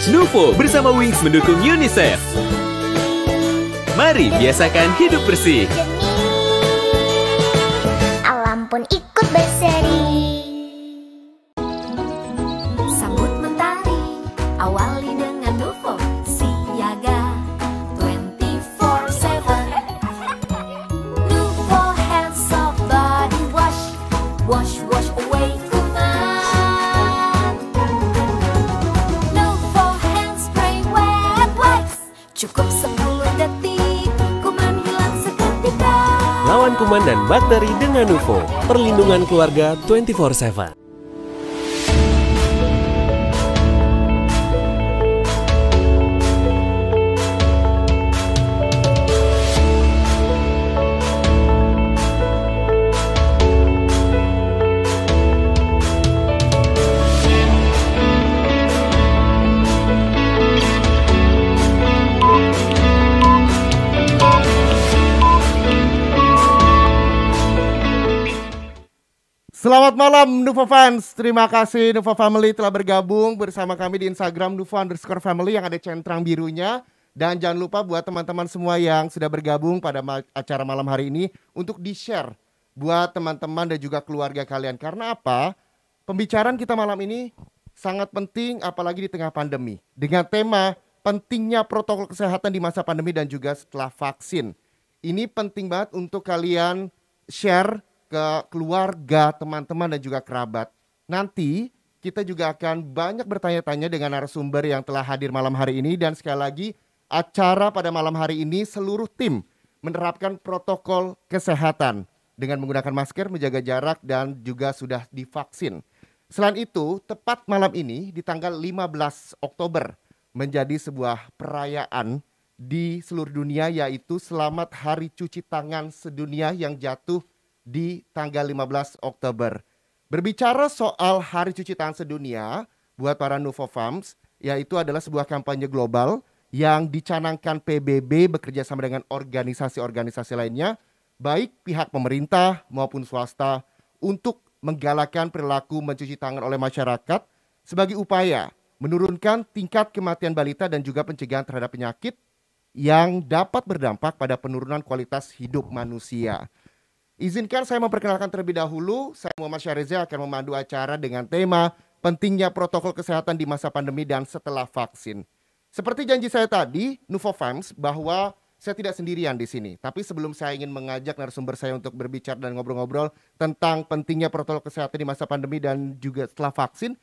Nuvo bersama Wings mendukung UNICEF. Mari biasakan hidup bersih. Alam pun ikut berseri. Sambut mentari, awali dengan Nuvo. Siaga 24/7. Nuvo hand soap body wash. Wash away kuman. Nuvo hand spray wet wipes. Cukup 10 detik, kuman hilang seketika. Lawan kuman dan bakteri dengan Nuvo. Perlindungan keluarga 24/7. Selamat malam Nuvo fans, terima kasih Nuvo Family telah bergabung bersama kami di Instagram Nuvo_Family yang ada centang birunya. Dan jangan lupa buat teman-teman semua yang sudah bergabung pada acara malam hari ini untuk di-share buat teman-teman dan juga keluarga kalian. Karena apa? Pembicaraan kita malam ini sangat penting apalagi di tengah pandemi. Dengan tema pentingnya protokol kesehatan di masa pandemi dan juga setelah vaksin. Ini penting banget untuk kalian share ke keluarga, teman-teman dan juga kerabat. Nanti kita juga akan banyak bertanya-tanya dengan narasumber yang telah hadir malam hari ini. Dan sekali lagi acara pada malam hari ini seluruh tim menerapkan protokol kesehatan dengan menggunakan masker, menjaga jarak dan juga sudah divaksin. Selain itu, tepat malam ini di tanggal 15 Oktober menjadi sebuah perayaan di seluruh dunia, yaitu Selamat Hari Cuci Tangan Sedunia yang jatuh di tanggal 15 Oktober. Berbicara soal Hari Cuci Tangan Sedunia, buat para Nuvo Fams, yaitu adalah sebuah kampanye global yang dicanangkan PBB bekerja sama dengan organisasi-organisasi lainnya, baik pihak pemerintah maupun swasta, untuk menggalakkan perilaku mencuci tangan oleh masyarakat sebagai upaya menurunkan tingkat kematian balita dan juga pencegahan terhadap penyakit yang dapat berdampak pada penurunan kualitas hidup manusia. Izinkan saya memperkenalkan terlebih dahulu, saya Muhammad Syahriza akan memandu acara dengan tema pentingnya protokol kesehatan di masa pandemi dan setelah vaksin. Seperti janji saya tadi, Nuvo Fams, bahwa saya tidak sendirian di sini. Tapi sebelum saya ingin mengajak narasumber saya untuk berbicara dan ngobrol-ngobrol tentang pentingnya protokol kesehatan di masa pandemi dan juga setelah vaksin,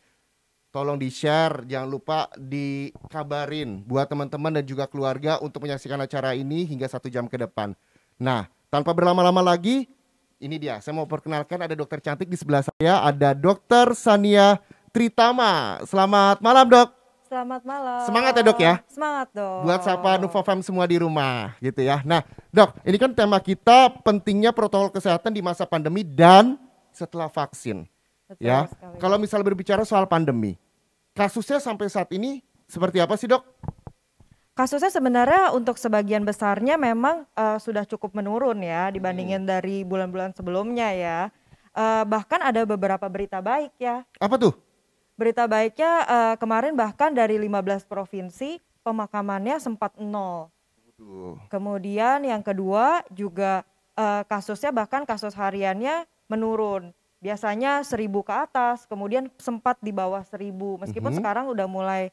tolong di-share, jangan lupa dikabarin buat teman-teman dan juga keluarga untuk menyaksikan acara ini hingga 1 jam ke depan. Nah, tanpa berlama-lama lagi, ini dia, saya mau perkenalkan ada dokter cantik di sebelah saya, ada Dokter Sania Tritama. Selamat malam, Dok. Selamat malam. Semangat ya, Dok ya? Semangat dong. Buat sapa Nuvo Fam semua di rumah gitu ya. Nah, Dok, ini kan tema kita pentingnya protokol kesehatan di masa pandemi dan setelah vaksin. Betul Ya. sekali. Kalau misalnya berbicara soal pandemi, kasusnya sampai saat ini seperti apa sih, Dok? Kasusnya sebenarnya untuk sebagian besarnya memang sudah cukup menurun ya dibandingin dari bulan-bulan sebelumnya ya. Bahkan ada beberapa berita baik ya. Apa tuh? Berita baiknya kemarin bahkan dari 15 provinsi pemakamannya sempat 0. Kemudian yang kedua juga kasusnya bahkan kasus hariannya menurun. Biasanya 1.000 ke atas, kemudian sempat di bawah 1.000. Meskipun sekarang udah mulai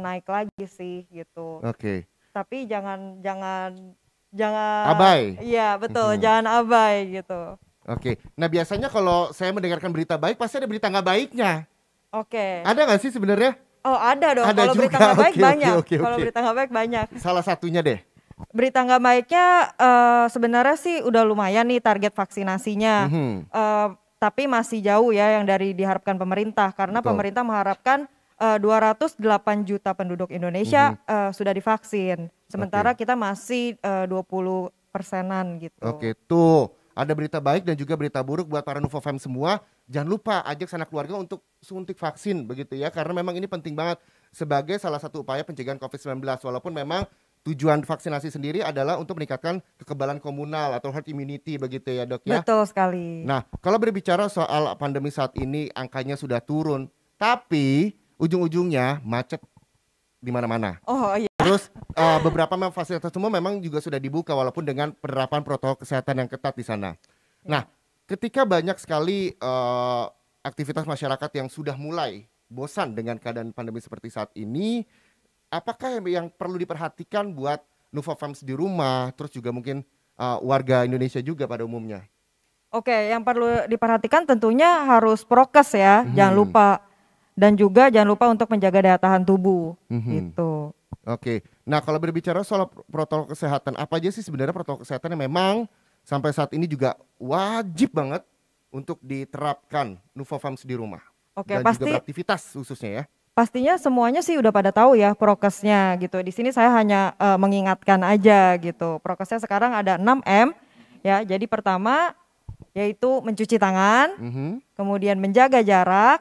naik lagi sih gitu. Oke. Tapi jangan Abai. Iya betul, jangan abai gitu. Oke. Nah, biasanya kalau saya mendengarkan berita baik pasti ada berita nggak baiknya. Oke. Ada nggak sih sebenarnya? Oh ada dong. Ada Kalau berita juga. nggak baik Oke, banyak. oke. Kalau berita nggak baik banyak. Salah satunya deh. Berita nggak baiknya sebenarnya sih udah lumayan nih target vaksinasinya. Tapi masih jauh ya yang dari diharapkan pemerintah karena Betul. pemerintah mengharapkan 208 juta penduduk Indonesia sudah divaksin. Sementara kita masih 20%-an gitu. Oke, tuh ada berita baik dan juga berita buruk buat para Nuvo Fam semua. Jangan lupa ajak sanak keluarga untuk suntik vaksin begitu ya, karena memang ini penting banget sebagai salah satu upaya pencegahan COVID-19. Walaupun memang tujuan vaksinasi sendiri adalah untuk meningkatkan kekebalan komunal atau herd immunity begitu ya, Dok ya. Betul sekali. Nah, kalau berbicara soal pandemi saat ini angkanya sudah turun, tapi ujung-ujungnya macet. di mana-mana. Oh iya. Terus beberapa fasilitas umum memang juga sudah dibuka walaupun dengan penerapan protokol kesehatan yang ketat di sana. Nah, ketika banyak sekali aktivitas masyarakat yang sudah mulai bosan dengan keadaan pandemi seperti saat ini, apakah yang perlu diperhatikan buat Nuvo Fams di rumah, terus juga mungkin warga Indonesia juga pada umumnya? Oke, yang perlu diperhatikan tentunya harus prokes ya, jangan lupa. Dan juga jangan lupa untuk menjaga daya tahan tubuh, gitu. Oke, nah kalau berbicara soal protokol kesehatan, apa aja sih sebenarnya protokol kesehatan yang memang sampai saat ini juga wajib banget untuk diterapkan Nuvo Fams di rumah? Oke, dan juga beraktivitas khususnya ya. Pastinya semuanya sih udah pada tahu ya prokesnya gitu. Di sini saya hanya mengingatkan aja gitu. Prokesnya sekarang ada 6M ya. Jadi pertama yaitu mencuci tangan, kemudian menjaga jarak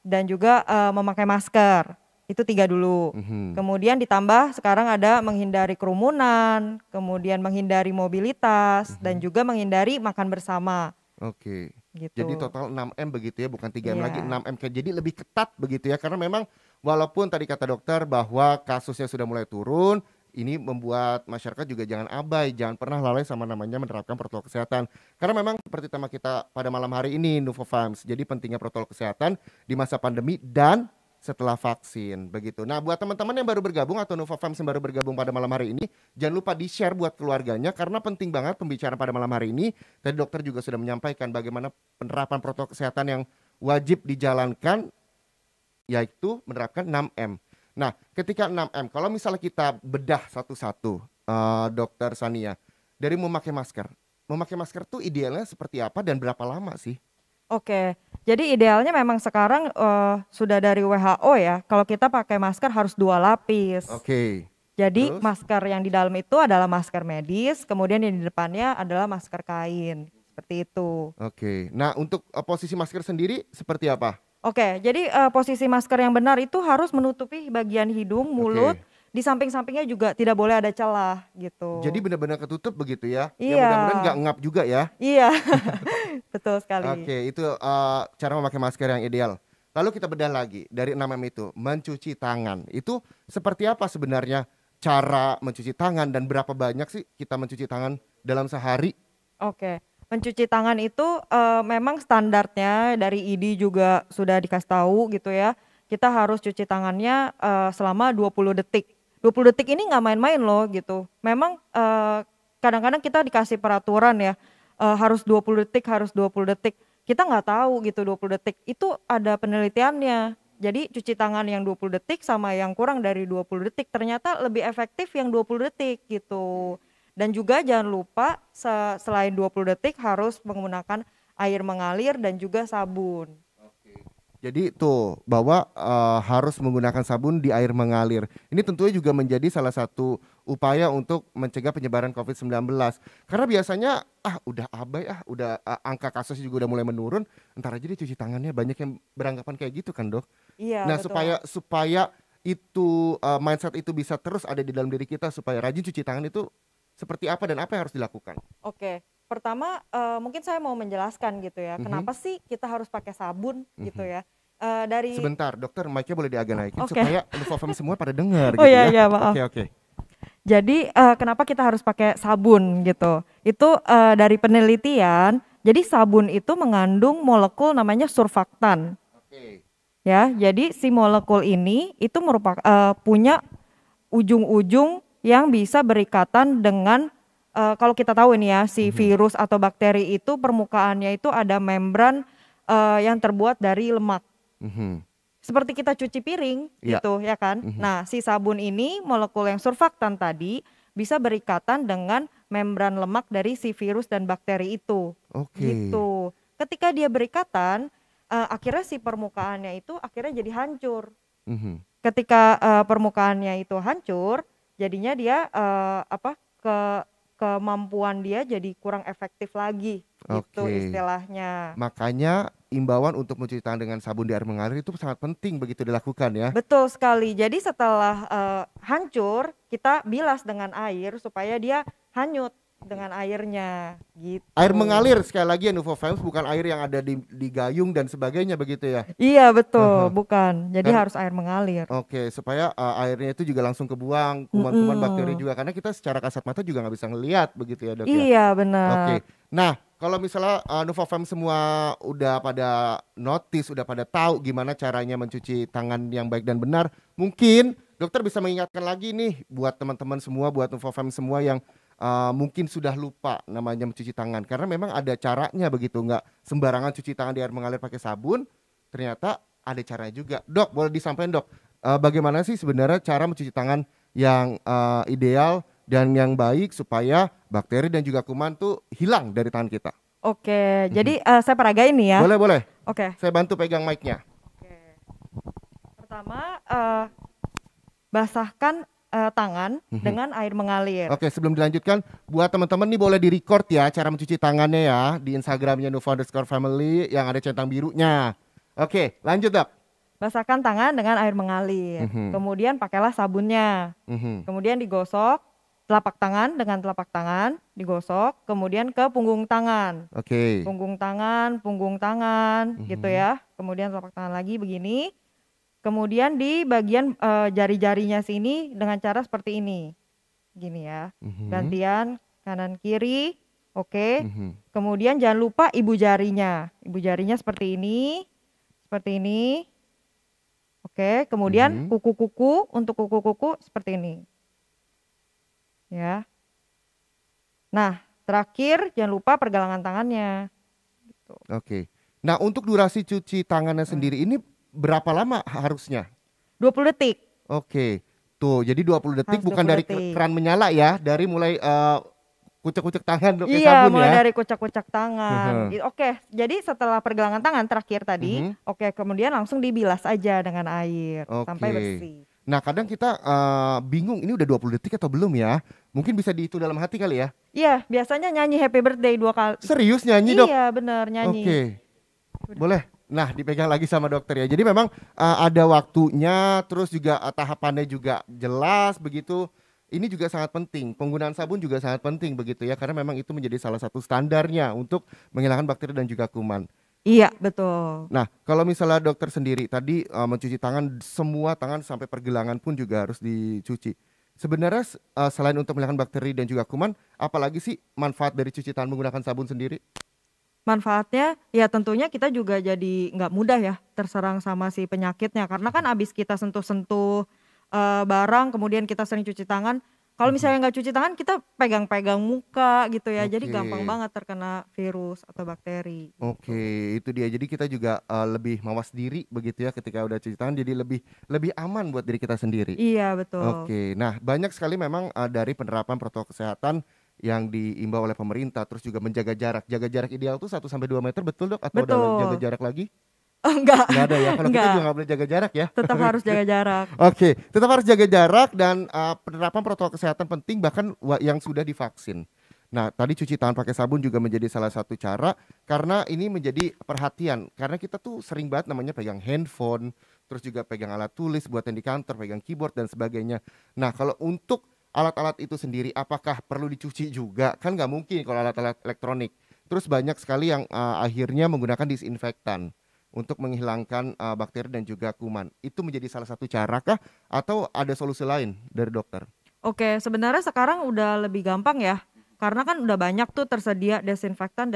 dan juga memakai masker. Itu 3 dulu. Kemudian ditambah sekarang ada menghindari kerumunan, kemudian menghindari mobilitas dan juga menghindari makan bersama. Oke. Gitu. Jadi total 6M begitu ya, bukan 3M lagi, 6M. Jadi lebih ketat begitu ya, karena memang walaupun tadi kata dokter bahwa kasusnya sudah mulai turun, ini membuat masyarakat juga jangan abai, jangan pernah lalai sama namanya menerapkan protokol kesehatan. Karena memang seperti tema kita pada malam hari ini, Nuvo Fams, jadi pentingnya protokol kesehatan di masa pandemi dan setelah vaksin begitu. Nah, buat teman-teman yang baru bergabung atau Nuvo Fams yang baru bergabung pada malam hari ini, jangan lupa di-share buat keluarganya karena penting banget pembicaraan pada malam hari ini. Tadi dokter juga sudah menyampaikan bagaimana penerapan protokol kesehatan yang wajib dijalankan, yaitu menerapkan 6M. Nah, ketika 6M, kalau misalnya kita bedah satu-satu, Dokter Sania, dari memakai masker tuh idealnya seperti apa dan berapa lama sih? Oke, jadi idealnya memang sekarang sudah dari WHO ya, kalau kita pakai masker harus 2 lapis. Oke. Jadi Terus? masker yang di dalam itu adalah masker medis, kemudian yang di depannya adalah masker kain, seperti itu. Oke, nah untuk posisi masker sendiri seperti apa? Oke, jadi posisi masker yang benar itu harus menutupi bagian hidung, mulut, di samping-sampingnya juga tidak boleh ada celah gitu. Jadi benar-benar ketutup begitu ya? Iya. Ya mudah-mudahan nggak ngap juga ya? Iya, betul sekali. Oke, itu cara memakai masker yang ideal. Lalu kita bedah lagi dari 6M itu, mencuci tangan. Itu seperti apa sebenarnya cara mencuci tangan dan berapa banyak sih kita mencuci tangan dalam sehari? Oke, mencuci tangan itu memang standarnya dari ID juga sudah dikasih tahu gitu ya. Kita harus cuci tangannya selama 20 detik. 20 detik ini nggak main-main loh gitu. Memang kadang-kadang kita dikasih peraturan ya, harus 20 detik, harus 20 detik. Kita nggak tahu gitu 20 detik. Itu ada penelitiannya. Jadi cuci tangan yang 20 detik sama yang kurang dari 20 detik ternyata lebih efektif yang 20 detik gitu. Dan juga jangan lupa selain 20 detik harus menggunakan air mengalir dan juga sabun. Jadi tuh bahwa harus menggunakan sabun di air mengalir. Ini tentunya juga menjadi salah satu upaya untuk mencegah penyebaran COVID-19. Karena biasanya udah abai udah angka kasusnya juga udah mulai menurun, entar aja dia cuci tangannya, banyak yang beranggapan kayak gitu kan, Dok? Iya, Nah, betul. supaya itu mindset itu bisa terus ada di dalam diri kita, supaya rajin cuci tangan itu seperti apa dan apa yang harus dilakukan? Oke, pertama mungkin saya mau menjelaskan gitu ya, kenapa sih kita harus pakai sabun gitu ya. Dari Sebentar, dokter, mic-nya boleh diagak naikin Oke. supaya Nuvo Fam semua pada dengar Oh gitu iya, ya. iya, maaf. Oke. Jadi kenapa kita harus pakai sabun gitu? Itu dari penelitian, jadi sabun itu mengandung molekul namanya surfaktan. Oke. Ya, jadi si molekul ini itu merupakan punya ujung-ujung yang bisa berikatan dengan kalau kita tahu ini ya, si virus atau bakteri itu permukaannya itu ada membran yang terbuat dari lemak. Seperti kita cuci piring Iya. gitu ya kan. Nah, si sabun ini molekul yang surfaktan tadi bisa berikatan dengan membran lemak dari si virus dan bakteri itu. Oke. Gitu. Ketika dia berikatan, akhirnya si permukaannya itu akhirnya jadi hancur. Ketika permukaannya itu hancur, jadinya dia kemampuan dia jadi kurang efektif lagi gitu Oke. istilahnya. Makanya imbauan untuk mencuci tangan dengan sabun di air mengalir itu sangat penting begitu dilakukan ya. Betul sekali. Jadi setelah hancur, kita bilas dengan air supaya dia hanyut dengan airnya gitu. Air mengalir sekali lagi ya Nuvofams, bukan air yang ada di gayung dan sebagainya begitu ya. Iya betul, bukan. Jadi harus air mengalir. Oke, supaya airnya itu juga langsung kebuang, kuman-kuman bakteri juga, karena kita secara kasat mata juga nggak bisa ngelihat begitu ya dok ya. Iya benar. Oke, nah kalau misalnya Nuvofams semua udah pada notice, udah pada tahu gimana caranya mencuci tangan yang baik dan benar, mungkin dokter bisa mengingatkan lagi nih buat teman-teman semua, buat Nuvofams semua yang mungkin sudah lupa namanya mencuci tangan, karena memang ada caranya begitu, nggak sembarangan cuci tangan di air mengalir pakai sabun, ternyata ada caranya juga. Dok, boleh disampaikan dok, bagaimana sih sebenarnya cara mencuci tangan yang ideal dan yang baik supaya bakteri dan juga kuman tuh hilang dari tangan kita? Oke, jadi saya peragain nih ya. Boleh. Oke. Saya bantu pegang mic-nya. Oke. Pertama, basahkan tangan dengan air mengalir. Oke, sebelum dilanjutkan, buat teman-teman nih boleh di-record ya cara mencuci tangannya ya di Instagramnya Nufa_family yang ada centang birunya. Oke, lanjut dok. Basahkan tangan dengan air mengalir. Kemudian pakailah sabunnya. Kemudian digosok telapak tangan dengan telapak tangan, digosok. Kemudian ke punggung tangan. Oke. Punggung tangan, gitu ya. Kemudian telapak tangan lagi begini. Kemudian di bagian jari-jarinya sini dengan cara seperti ini. Gini ya. Gantian kanan kiri. Oke. Kemudian jangan lupa ibu jarinya. Ibu jarinya seperti ini. Seperti ini. Oke, kemudian kuku-kuku, untuk kuku-kuku seperti ini. Ya. Nah, terakhir jangan lupa pergelangan tangannya. Gitu. Oke. Nah, untuk durasi cuci tangannya sendiri ini berapa lama harusnya? 20 detik. Oke. Tuh, jadi 20 detik Harus bukan 20 dari detik. keran menyala ya, dari mulai kucek-kucek tangan pakai Iya, sabun mulai ya. dari kucak-kucak tangan. Gitu. Oke, jadi setelah pergelangan tangan terakhir tadi, oke, kemudian langsung dibilas aja dengan air sampai Oke. bersih. Nah, kadang kita bingung ini udah 20 detik atau belum ya? Mungkin bisa dihitung dalam hati kali ya. Iya, biasanya nyanyi happy birthday 2 kali. Serius nyanyi, Dok? Iya, bener nyanyi. Oke. Boleh. Nah, dipegang lagi sama dokter ya. Jadi memang ada waktunya, terus juga tahapannya juga jelas begitu. Ini juga sangat penting. Penggunaan sabun juga sangat penting begitu ya, karena memang itu menjadi salah satu standarnya untuk menghilangkan bakteri dan juga kuman. Iya, betul. Nah, kalau misalnya dokter sendiri tadi mencuci tangan, semua tangan sampai pergelangan pun juga harus dicuci. Sebenarnya selain untuk menghilangkan bakteri dan juga kuman, apalagi sih manfaat dari cuci tangan menggunakan sabun sendiri? Manfaatnya ya tentunya kita juga jadi nggak mudah ya terserang sama si penyakitnya, karena kan abis kita sentuh-sentuh barang kemudian kita sering cuci tangan. Kalau misalnya nggak cuci tangan kita pegang-pegang muka gitu ya, jadi Oke. gampang banget terkena virus atau bakteri. Oke, itu dia. Jadi kita juga lebih mawas diri begitu ya ketika udah cuci tangan, jadi lebih aman buat diri kita sendiri. Iya betul. Oke, nah banyak sekali memang dari penerapan protokol kesehatan yang diimbau oleh pemerintah, terus juga menjaga jarak. Jaga jarak ideal tuh 1-2 meter, betul dok? Atau ada Betul. jaga jarak lagi? Enggak. Nggak ada ya, kalau kita Enggak. juga nggak boleh jaga jarak ya. Tetap harus jaga jarak. Oke, tetap harus jaga jarak dan penerapan protokol kesehatan penting bahkan yang sudah divaksin. Nah, tadi cuci tangan pakai sabun juga menjadi salah satu cara, karena ini menjadi perhatian. Karena kita tuh sering banget namanya pegang handphone, terus juga pegang alat tulis buat yang di kantor, pegang keyboard dan sebagainya. Nah, kalau untuk alat-alat itu sendiri apakah perlu dicuci juga? Kan nggak mungkin kalau alat-alat elektronik. Terus banyak sekali yang akhirnya menggunakan disinfektan untuk menghilangkan bakteri dan juga kuman. Itu menjadi salah satu cara kah atau ada solusi lain dari dokter? Oke, sebenarnya sekarang udah lebih gampang ya. Karena kan udah banyak tuh tersedia desinfektan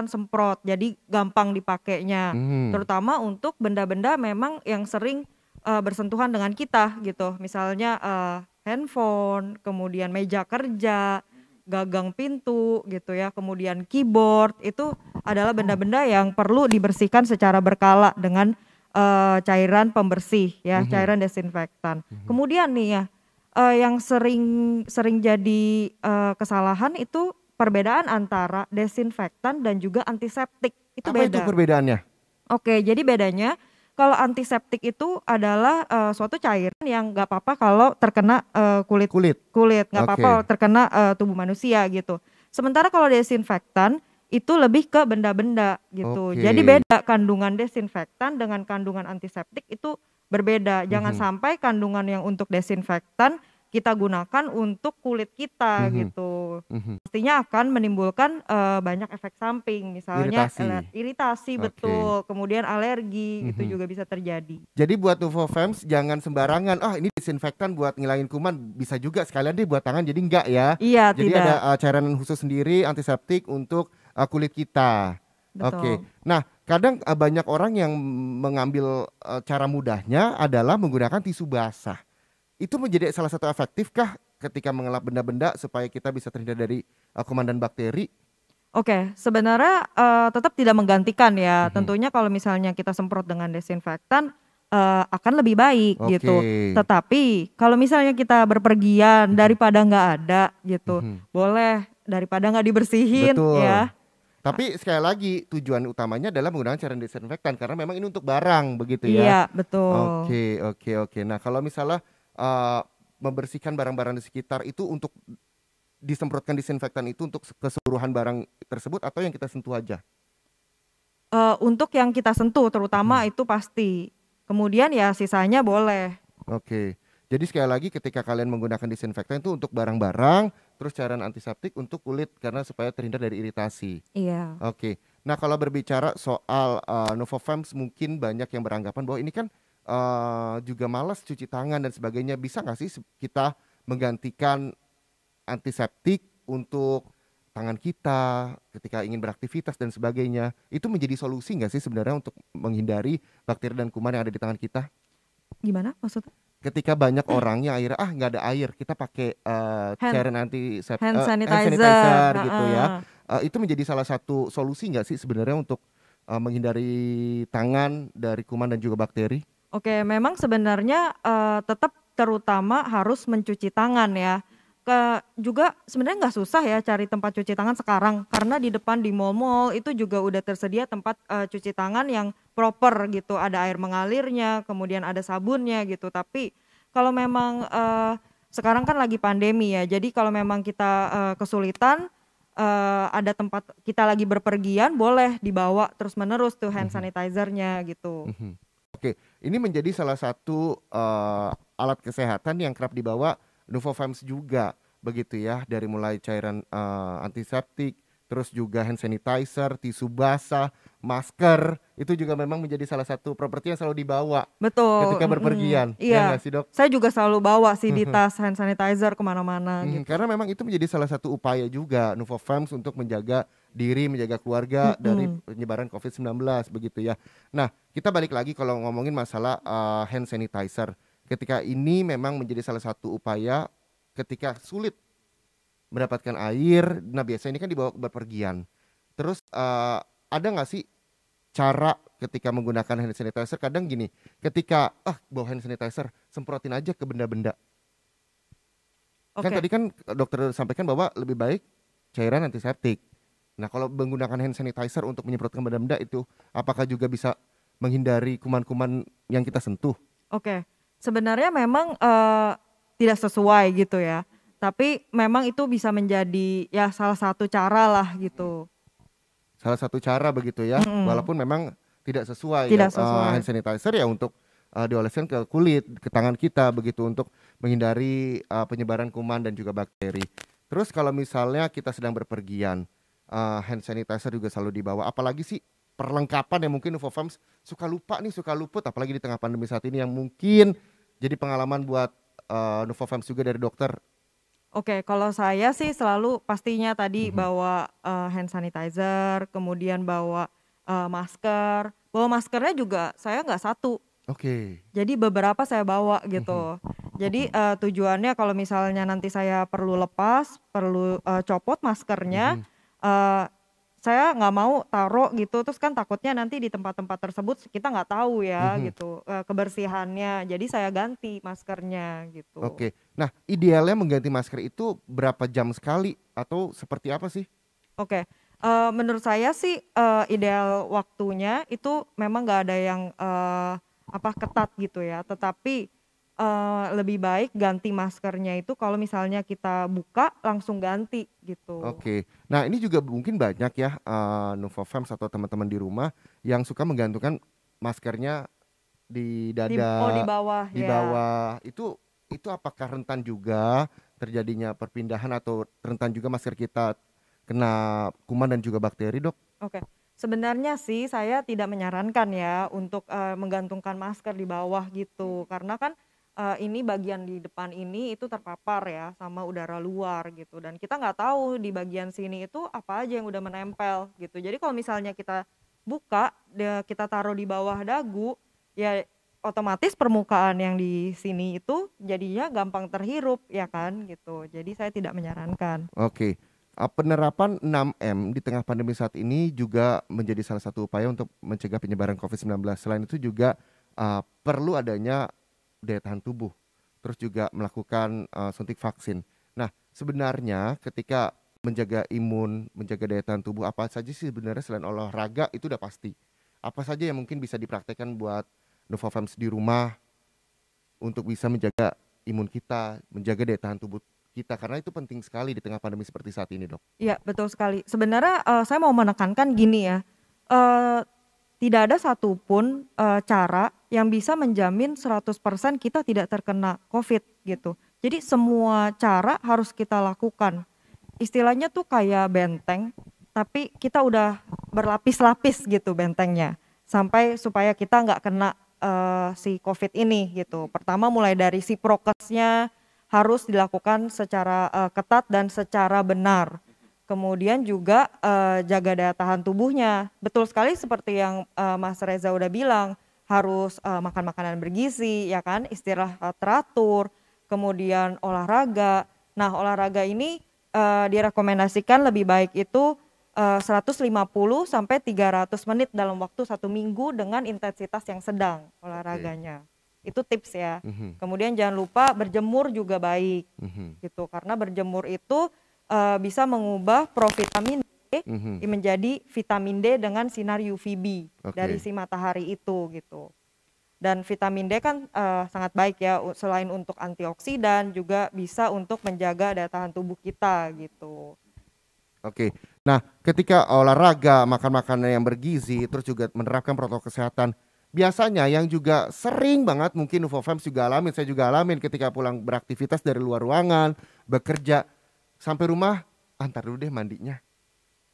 semprot. Jadi gampang dipakainya. Terutama untuk benda-benda memang yang sering bersentuhan dengan kita gitu. Misalnya handphone, kemudian meja kerja, gagang pintu gitu ya, kemudian keyboard, itu adalah benda-benda yang perlu dibersihkan secara berkala dengan cairan pembersih ya, cairan desinfektan. Kemudian nih ya, yang sering jadi kesalahan itu perbedaan antara desinfektan dan juga antiseptik. Itu Apa beda. itu perbedaannya? Oke, jadi bedanya kalau antiseptik itu adalah suatu cairan yang nggak apa-apa kalau terkena kulit, nggak apa-apa terkena tubuh manusia gitu. Sementara kalau desinfektan itu lebih ke benda-benda gitu. Jadi beda kandungan desinfektan dengan kandungan antiseptik itu berbeda. Jangan sampai kandungan yang untuk desinfektan kita gunakan untuk kulit kita Mhm. gitu. Mhm. Pastinya akan menimbulkan banyak efek samping, misalnya Iritasi. iritasi, Oke. betul, kemudian alergi itu Mhm. juga bisa terjadi. Jadi buat Nuvofams jangan sembarangan, ini disinfektan buat ngilangin kuman, bisa juga sekalian deh buat tangan, jadi enggak ya. Iya, Jadi ada tidak, cairan khusus sendiri antiseptik untuk kulit kita. Oke. betul. Nah, kadang banyak orang yang mengambil cara mudahnya adalah menggunakan tisu basah. Itu menjadi salah satu efektifkah ketika mengelap benda-benda supaya kita bisa terhindar dari kuman dan bakteri? Oke, sebenarnya tetap tidak menggantikan ya. Mhm. Tentunya kalau misalnya kita semprot dengan desinfektan akan lebih baik Oke. gitu. Tetapi kalau misalnya kita berpergian daripada nggak ada gitu, Mhm. boleh daripada nggak dibersihin Betul. ya. Tapi sekali lagi tujuan utamanya adalah menggunakan cairan desinfektan karena memang ini untuk barang begitu ya. Iya, betul. Oke. Nah, kalau misalnya membersihkan barang-barang di sekitar itu untuk disemprotkan disinfektan itu untuk keseluruhan barang tersebut atau yang kita sentuh aja? Untuk yang kita sentuh terutama Mhm. itu pasti. Kemudian ya sisanya boleh. Oke. Jadi sekali lagi ketika kalian menggunakan disinfektan itu untuk barang-barang, terus cairan antiseptik untuk kulit karena supaya terhindar dari iritasi. Iya. Oke. Nah, kalau berbicara soal Novofams mungkin banyak yang beranggapan bahwa ini kan juga malas cuci tangan dan sebagainya. Bisa nggak sih kita menggantikan antiseptik untuk tangan kita ketika ingin beraktivitas dan sebagainya? Itu menjadi solusi nggak sih sebenarnya untuk menghindari bakteri dan kuman yang ada di tangan kita? Gimana maksudnya? Ketika banyak orang yang akhirnya nggak ada air, kita pakai Hand cairan hand hand sanitizer. sanitizer gitu ya. Heeh. Itu menjadi salah satu solusi nggak sih sebenarnya untuk menghindari tangan dari kuman dan juga bakteri? Oke, memang sebenarnya tetap terutama harus mencuci tangan ya. Juga sebenarnya nggak susah ya cari tempat cuci tangan sekarang karena di depan di mall-mall itu juga udah tersedia tempat cuci tangan yang proper gitu. Ada air mengalirnya, kemudian ada sabunnya gitu. Tapi kalau memang sekarang kan lagi pandemi ya. Jadi kalau memang kita kesulitan ada tempat kita lagi berpergian boleh dibawa terus-menerus tuh hand Mhm. sanitizer-nya gitu. Mhm. Oke, ini menjadi salah satu alat kesehatan yang kerap dibawa Novofams juga begitu ya, dari mulai cairan antiseptik, terus juga hand sanitizer, tisu basah, masker, itu juga memang menjadi salah satu properti yang selalu dibawa Betul, ketika berpergian, ya iya. nggak sih dok? Saya juga selalu bawa sih di tas hand sanitizer kemana-mana gitu. Karena memang itu menjadi salah satu upaya juga Novofams untuk menjaga diri, menjaga keluarga dari Mhm. penyebaran COVID-19 begitu ya. Nah, kita balik lagi kalau ngomongin masalah hand sanitizer. Ketika ini memang menjadi salah satu upaya ketika sulit mendapatkan air. Nah, biasanya ini kan dibawa ke bepergian. Terus ada nggak sih cara ketika menggunakan hand sanitizer? Kadang gini, ketika bawa hand sanitizer, semprotin aja ke benda-benda. Kan Oke, tadi kan dokter sampaikan bahwa lebih baik cairan antiseptik. Nah, kalau menggunakan hand sanitizer untuk menyemprotkan benda-benda itu, apakah juga bisa menghindari kuman-kuman yang kita sentuh? oke. Sebenarnya memang tidak sesuai gitu ya. Tapi memang itu bisa menjadi ya salah satu cara lah gitu. Salah satu cara begitu ya, Mhm. walaupun memang tidak sesuai ya, Tidak sesuai. hand sanitizer ya untuk dioleskan ke kulit, ke tangan kita begitu untuk menghindari penyebaran kuman dan juga bakteri. Terus kalau misalnya kita sedang berpergian, hand sanitizer juga selalu dibawa. Apalagi sih perlengkapan yang mungkin Novofams suka lupa nih, suka luput, apalagi di tengah pandemi saat ini yang mungkin jadi pengalaman buat Novofams juga dari dokter. Oke, kalau saya sih selalu pastinya tadi Mhm. bawa hand sanitizer, kemudian bawa masker. Bawa maskernya juga saya nggak satu. Oke. Jadi beberapa saya bawa Mhm. gitu. Jadi tujuannya kalau misalnya nanti saya perlu lepas, perlu copot maskernya, Mhm. eee, saya nggak mau taruh gitu, terus kan takutnya nanti di tempat-tempat tersebut kita nggak tahu ya Mhm. gitu, kebersihannya. Jadi saya ganti maskernya gitu. Oke. Nah, idealnya mengganti masker itu berapa jam sekali atau seperti apa sih? Oke, menurut saya sih ideal waktunya itu memang nggak ada yang ketat gitu ya, tetapi lebih baik ganti maskernya itu kalau misalnya kita buka langsung ganti gitu. Oke. Nah, ini juga mungkin banyak ya Novofams atau teman-teman di rumah yang suka menggantungkan maskernya di Di dada, bawah di ya. bawah. Itu itu apakah rentan juga terjadinya perpindahan atau rentan juga masker kita kena kuman dan juga bakteri, Dok? Oke. Sebenarnya sih saya tidak menyarankan ya untuk menggantungkan masker di bawah gitu. Karena kan ini bagian di depan ini itu terpapar ya sama udara luar gitu. Dan kita nggak tahu di bagian sini itu apa aja yang udah menempel gitu. Jadi kalau misalnya kita buka, kita taruh di bawah dagu, ya otomatis permukaan yang di sini itu jadinya gampang terhirup ya kan gitu. Jadi saya tidak menyarankan. Oke. Penerapan 6M di tengah pandemi saat ini juga menjadi salah satu upaya untuk mencegah penyebaran COVID-19. Selain itu juga perlu adanya daya tahan tubuh, terus juga melakukan suntik vaksin. Nah, sebenarnya ketika menjaga imun, menjaga daya tahan tubuh, apa saja sih sebenarnya selain olahraga itu udah pasti. Apa saja yang mungkin bisa dipraktekkan buat Novafams di rumah untuk bisa menjaga imun kita, menjaga daya tahan tubuh kita, karena itu penting sekali di tengah pandemi seperti saat ini, Dok. Iya, betul sekali. Sebenarnya saya mau menekankan gini ya, tidak ada satupun cara yang bisa menjamin 100% kita tidak terkena COVID gitu. Jadi semua cara harus kita lakukan. Istilahnya tuh kayak benteng, tapi kita udah berlapis-lapis gitu bentengnya, sampai supaya kita nggak kena si COVID ini gitu. Pertama mulai dari si prokesnya harus dilakukan secara ketat dan secara benar. Kemudian juga jaga daya tahan tubuhnya. Betul sekali seperti yang Mas Reza udah bilang, harus makan makanan bergizi, ya kan, istirahat teratur, kemudian olahraga. Nah, olahraga ini direkomendasikan lebih baik itu 150 sampai 300 menit dalam waktu 1 minggu dengan intensitas yang sedang olahraganya. Itu tips ya. Kemudian jangan lupa berjemur juga baik gitu, karena berjemur itu bisa mengubah provitamin D menjadi vitamin D dengan sinar UVB dari si matahari itu gitu. Dan vitamin D kan sangat baik ya, selain untuk antioksidan juga bisa untuk menjaga daya tahan tubuh kita gitu. Oke. Nah, ketika olahraga, makan makanan yang bergizi, terus juga menerapkan protokol kesehatan, biasanya yang juga sering banget mungkin Novafams juga alamin, saya juga alamin ketika pulang beraktivitas dari luar ruangan, bekerja, sampai rumah, antar dulu deh mandinya,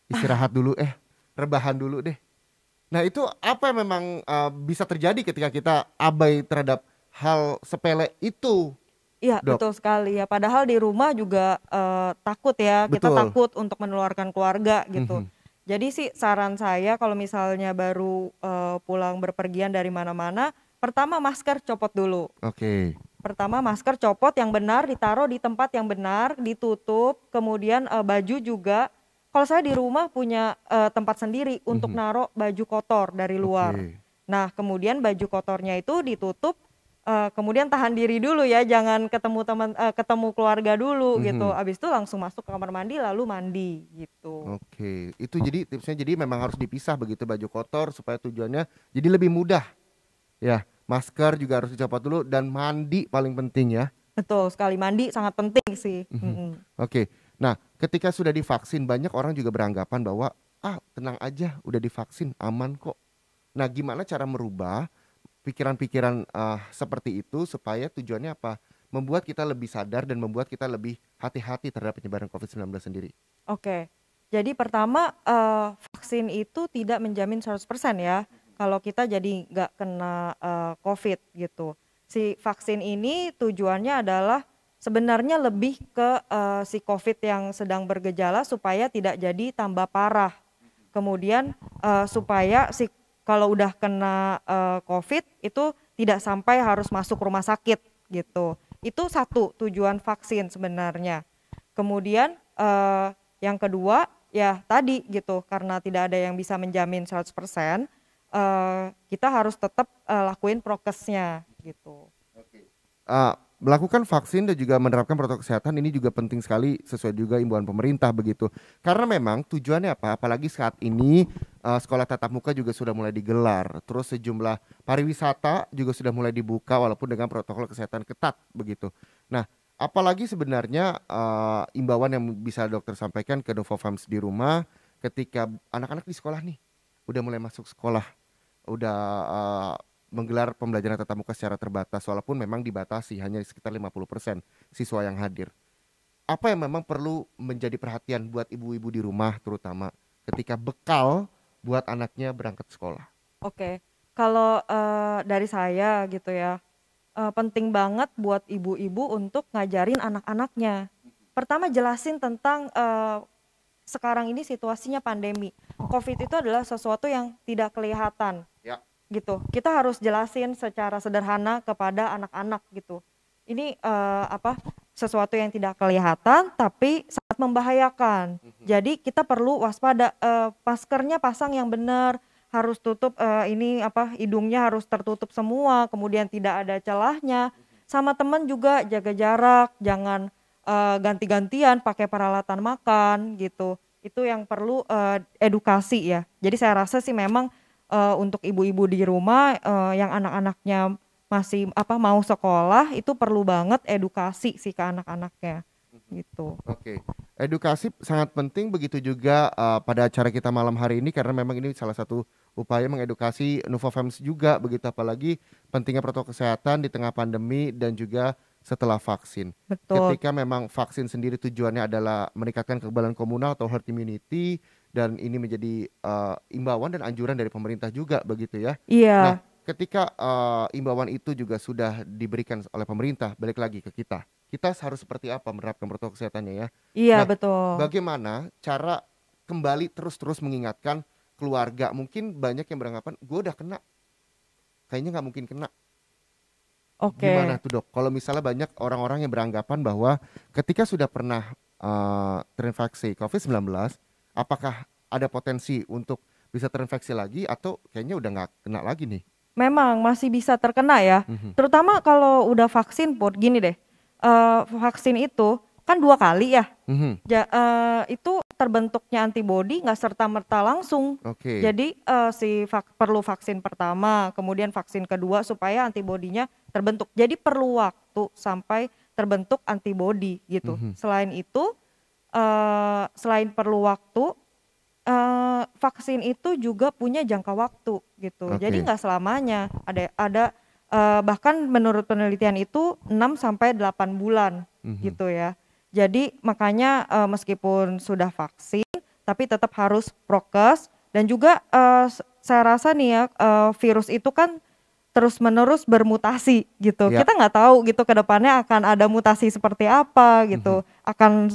istirahat dulu, rebahan dulu deh. Nah itu apa yang memang bisa terjadi ketika kita abai terhadap hal sepele itu? Iya, Dok. betul sekali ya. Padahal di rumah juga takut ya, kita Betul. takut untuk menularkan keluarga gitu. Jadi sih saran saya kalau misalnya baru pulang berpergian dari mana-mana, pertama masker copot dulu. Oke. Pertama masker copot yang benar, ditaruh di tempat yang benar, ditutup. Kemudian baju juga, kalau saya di rumah punya tempat sendiri untuk naruh baju kotor dari luar. Nah kemudian baju kotornya itu ditutup, kemudian tahan diri dulu ya, jangan ketemu keluarga dulu gitu. Abis itu langsung masuk ke kamar mandi lalu mandi gitu. Oke, itu jadi tipsnya, jadi memang harus dipisah begitu baju kotor supaya tujuannya jadi lebih mudah. Ya, masker juga harus dicopot dulu dan mandi paling penting ya. Betul sekali, mandi sangat penting sih. Oke. Nah, ketika sudah divaksin banyak orang juga beranggapan bahwa tenang aja udah divaksin aman kok. Nah, gimana cara merubah pikiran-pikiran seperti itu supaya tujuannya apa? Membuat kita lebih sadar dan membuat kita lebih hati-hati terhadap penyebaran COVID-19 sendiri. Oke, jadi pertama vaksin itu tidak menjamin 100% ya kalau kita jadi nggak kena COVID gitu. Si vaksin ini tujuannya adalah sebenarnya lebih ke si COVID yang sedang bergejala supaya tidak jadi tambah parah. Kemudian supaya si kalau udah kena COVID itu tidak sampai harus masuk rumah sakit gitu. Itu satu tujuan vaksin sebenarnya. Kemudian yang kedua ya tadi gitu, karena tidak ada yang bisa menjamin 100%, kita harus tetap lakuin prokesnya gitu. Melakukan vaksin dan juga menerapkan protokol kesehatan ini juga penting sekali sesuai juga imbauan pemerintah begitu. Karena memang tujuannya apa? Apalagi saat ini sekolah tatap muka juga sudah mulai digelar. Terus sejumlah pariwisata juga sudah mulai dibuka walaupun dengan protokol kesehatan ketat begitu. Nah, apalagi sebenarnya imbauan yang bisa dokter sampaikan ke Novafams di rumah ketika anak-anak di sekolah nih udah mulai masuk sekolah, udah menggelar pembelajaran tatap muka secara terbatas walaupun memang dibatasi hanya sekitar 50% siswa yang hadir. Apa yang memang perlu menjadi perhatian buat ibu-ibu di rumah terutama ketika bekal buat anaknya berangkat sekolah? Oke, kalau dari saya gitu ya, penting banget buat ibu-ibu untuk ngajarin anak-anaknya. Pertama jelasin tentang sekarang ini situasinya pandemi. COVID itu adalah sesuatu yang tidak kelihatan. Ya. Gitu. Kita harus jelasin secara sederhana kepada anak-anak gitu. Ini sesuatu yang tidak kelihatan tapi sangat membahayakan. Jadi kita perlu waspada. Maskernya pasang yang benar, harus tutup hidungnya harus tertutup semua, kemudian tidak ada celahnya. Sama teman juga jaga jarak, jangan ganti-gantian pakai peralatan makan gitu. Itu yang perlu edukasi ya. Jadi saya rasa sih memang untuk ibu-ibu di rumah yang anak-anaknya masih mau sekolah itu perlu banget edukasi sih ke anak-anaknya gitu. Oke. Edukasi sangat penting, begitu juga pada acara kita malam hari ini karena memang ini salah satu upaya mengedukasi Nuvo Fams juga begitu, apalagi pentingnya protokol kesehatan di tengah pandemi dan juga setelah vaksin. Betul. Ketika memang vaksin sendiri tujuannya adalah meningkatkan kekebalan komunal atau herd immunity dan ini menjadi imbauan dan anjuran dari pemerintah juga begitu ya. Iya. Nah, ketika imbauan itu juga sudah diberikan oleh pemerintah, balik lagi ke kita harus seperti apa menerapkan protokol kesehatannya ya. Iya, Nah, betul. bagaimana cara kembali terus-terus mengingatkan keluarga? Mungkin banyak yang beranggapan gue udah kena, kayaknya nggak mungkin kena. Oke. Gimana tuh dok? Kalau misalnya banyak orang-orang yang beranggapan bahwa ketika sudah pernah terinfeksi COVID-19, apakah ada potensi untuk bisa terinfeksi lagi atau kayaknya udah nggak kena lagi nih? Memang masih bisa terkena ya. Terutama kalau udah vaksin pun gini deh. Vaksin itu kan 2 kali ya. Itu terbentuknya antibodi nggak serta-merta langsung. Oke. Jadi perlu vaksin pertama, kemudian vaksin kedua supaya antibodinya terbentuk. Jadi perlu waktu sampai terbentuk antibodi gitu. Selain itu, selain perlu waktu, vaksin itu juga punya jangka waktu gitu. Oke. Jadi nggak selamanya. Ada bahkan menurut penelitian itu 6 sampai 8 bulan gitu ya. Jadi makanya meskipun sudah vaksin tapi tetap harus prokes dan juga saya rasa nih ya virus itu kan terus-menerus bermutasi gitu. Ya. Kita nggak tahu gitu ke depannya akan ada mutasi seperti apa gitu, akan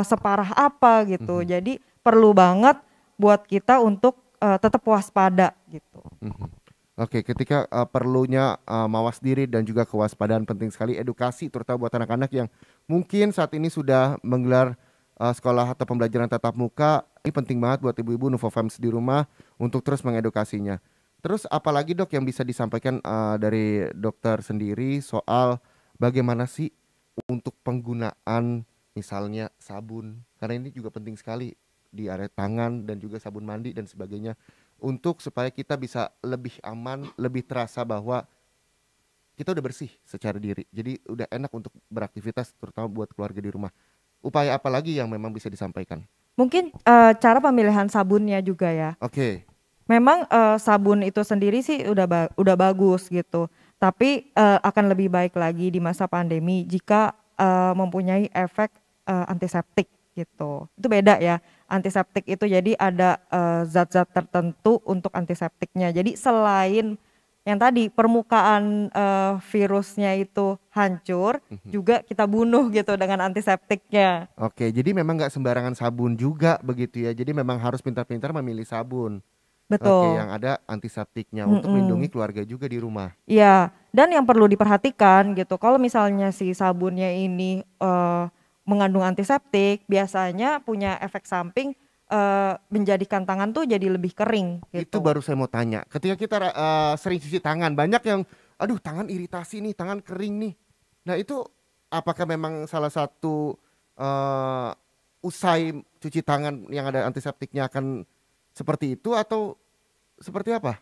separah apa gitu. Jadi perlu banget buat kita untuk tetap waspada gitu. Oke, ketika perlunya mawas diri dan juga kewaspadaan penting sekali, edukasi terutama buat anak-anak yang mungkin saat ini sudah menggelar sekolah atau pembelajaran tatap muka. Ini penting banget buat ibu-ibu Nuvo Fams di rumah untuk terus mengedukasinya. Terus apalagi dok yang bisa disampaikan dari dokter sendiri soal bagaimana sih untuk penggunaan misalnya sabun, karena ini juga penting sekali di area tangan dan juga sabun mandi dan sebagainya, untuk supaya kita bisa lebih aman, lebih terasa bahwa kita udah bersih secara diri. Jadi udah enak untuk beraktivitas terutama buat keluarga di rumah. Upaya apa lagi yang memang bisa disampaikan? Mungkin cara pemilihan sabunnya juga ya. Oke. Memang sabun itu sendiri sih udah bagus gitu. Tapi akan lebih baik lagi di masa pandemi jika mempunyai efek antiseptik gitu. Itu beda ya. Antiseptik itu jadi ada zat-zat tertentu untuk antiseptiknya. Jadi selain yang tadi permukaan virusnya itu hancur, juga kita bunuh gitu dengan antiseptiknya. Oke, jadi memang nggak sembarangan sabun juga begitu ya. Jadi memang harus pintar-pintar memilih sabun. Betul. Oke, yang ada antiseptiknya untuk melindungi keluarga juga di rumah. Iya, dan yang perlu diperhatikan gitu, kalau misalnya si sabunnya ini mengandung antiseptik, biasanya punya efek samping menjadikan tangan tuh jadi lebih kering gitu. Itu baru saya mau tanya. Ketika kita sering cuci tangan, banyak yang aduh tangan iritasi nih, tangan kering nih. Nah itu apakah memang salah satu usai cuci tangan yang ada antiseptiknya akan seperti itu atau seperti apa?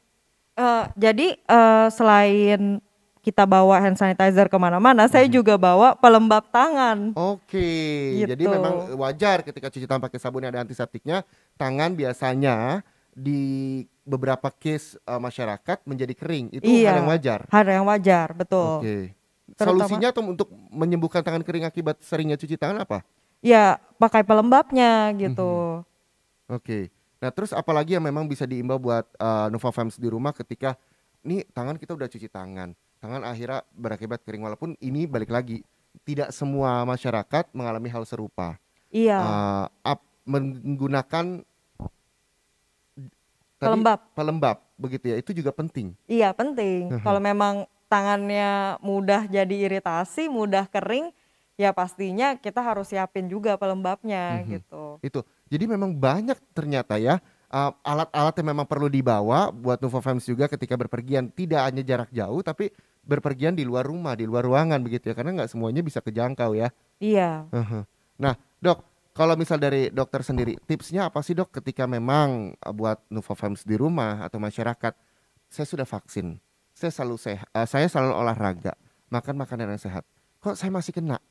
Jadi selain kita bawa hand sanitizer kemana-mana, saya juga bawa pelembab tangan. Oke, Gitu. jadi memang wajar ketika cuci tangan pakai sabun yang ada antiseptiknya, tangan biasanya di beberapa case masyarakat menjadi kering. Itu Iya, hal yang wajar. hal yang wajar, betul. Oke. Terutama Solusinya atau untuk menyembuhkan tangan kering akibat seringnya cuci tangan apa? ya pakai pelembabnya Mhm. gitu. Oke. Nah, terus apalagi yang memang bisa diimbau buat Nova Fams di rumah ketika nih tangan kita udah cuci tangan, tangan akhirnya berakibat kering, walaupun ini balik lagi tidak semua masyarakat mengalami hal serupa. Iya, Menggunakan tadi pelembab. pelembab begitu ya, itu juga penting. Iya, penting. Kalau memang tangannya mudah jadi iritasi, mudah kering, ya pastinya kita harus siapin juga pelembabnya Mhm. gitu. Itu. Jadi memang banyak ternyata ya alat-alat yang memang perlu dibawa buat Nova Fams juga ketika berpergian, tidak hanya jarak jauh tapi berpergian di luar rumah, di luar ruangan begitu ya, karena nggak semuanya bisa kejangkau ya. Iya. Heeh. Nah, Dok, kalau misal dari dokter sendiri, tipsnya apa sih Dok ketika memang buat Nova Fams di rumah atau masyarakat, saya sudah vaksin, saya selalu sehat, saya selalu olahraga, makan makanan yang sehat, kok saya masih kena?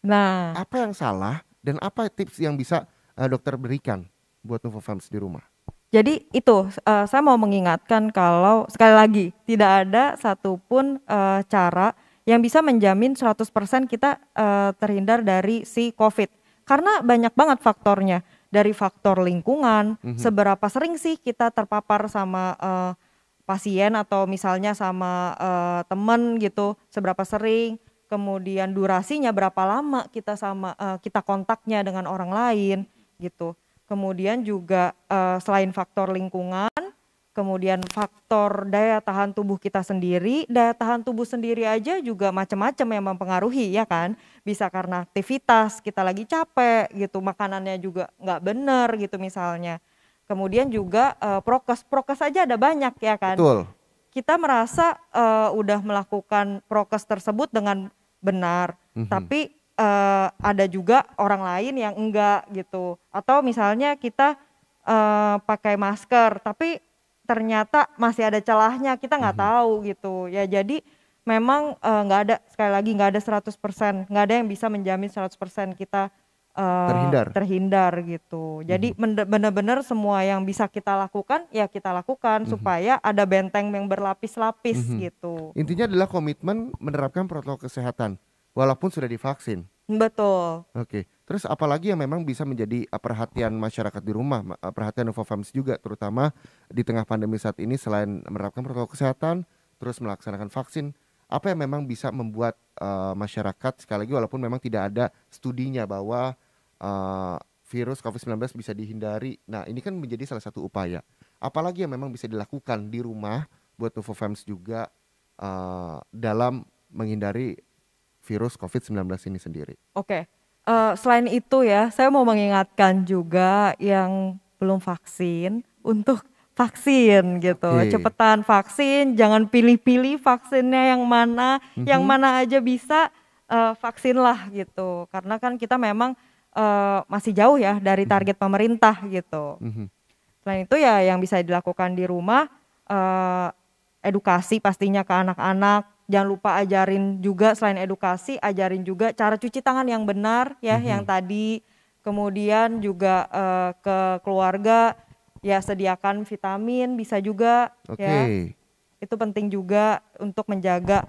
Nah, Apa yang salah dan apa tips yang bisa dokter berikan buat Nova Fams di rumah? jadi itu saya mau mengingatkan kalau sekali lagi tidak ada satupun cara yang bisa menjamin 100% kita terhindar dari si COVID. Karena banyak banget faktornya. Dari faktor lingkungan, seberapa sering sih kita terpapar sama pasien atau misalnya sama temen gitu, seberapa sering, kemudian durasinya berapa lama kita kita kontaknya dengan orang lain gitu. Kemudian juga selain faktor lingkungan, kemudian faktor daya tahan tubuh kita sendiri. Daya tahan tubuh sendiri aja juga macam-macam yang mempengaruhi ya kan. Bisa karena aktivitas, kita lagi capek gitu, makanannya juga nggak bener gitu misalnya. Kemudian juga prokes aja ada banyak ya kan. Betul. Kita merasa udah melakukan prokes tersebut dengan benar, tapi ada juga orang lain yang enggak gitu. Atau misalnya kita pakai masker, tapi ternyata masih ada celahnya, kita nggak tahu gitu. Ya jadi memang nggak ada, sekali lagi nggak ada 100%, nggak ada yang bisa menjamin 100% kita terhindar gitu. Jadi benar-benar semua yang bisa kita lakukan ya kita lakukan supaya ada benteng yang berlapis-lapis gitu. Intinya adalah komitmen menerapkan protokol kesehatan walaupun sudah divaksin. Betul. Oke. Terus apalagi yang memang bisa menjadi perhatian masyarakat di rumah, perhatian Nova Fams juga, terutama di tengah pandemi saat ini, selain menerapkan protokol kesehatan, terus melaksanakan vaksin, apa yang memang bisa membuat masyarakat, sekali lagi walaupun memang tidak ada studinya bahwa virus COVID-19 bisa dihindari. Nah, ini kan menjadi salah satu upaya. Apalagi yang memang bisa dilakukan di rumah buat Nova Fams juga dalam menghindari virus COVID-19 ini sendiri. Oke. Selain itu ya, saya mau mengingatkan juga yang belum vaksin untuk vaksin gitu. Oke. Cepetan vaksin, jangan pilih-pilih vaksinnya yang mana aja bisa vaksinlah gitu. Karena kan kita memang masih jauh ya dari target pemerintah gitu. Selain itu ya yang bisa dilakukan di rumah, edukasi pastinya ke anak-anak. Jangan lupa ajarin juga, selain edukasi, ajarin juga cara cuci tangan yang benar ya, yang tadi. Kemudian juga ke keluarga ya sediakan vitamin bisa juga ya. Itu penting juga untuk menjaga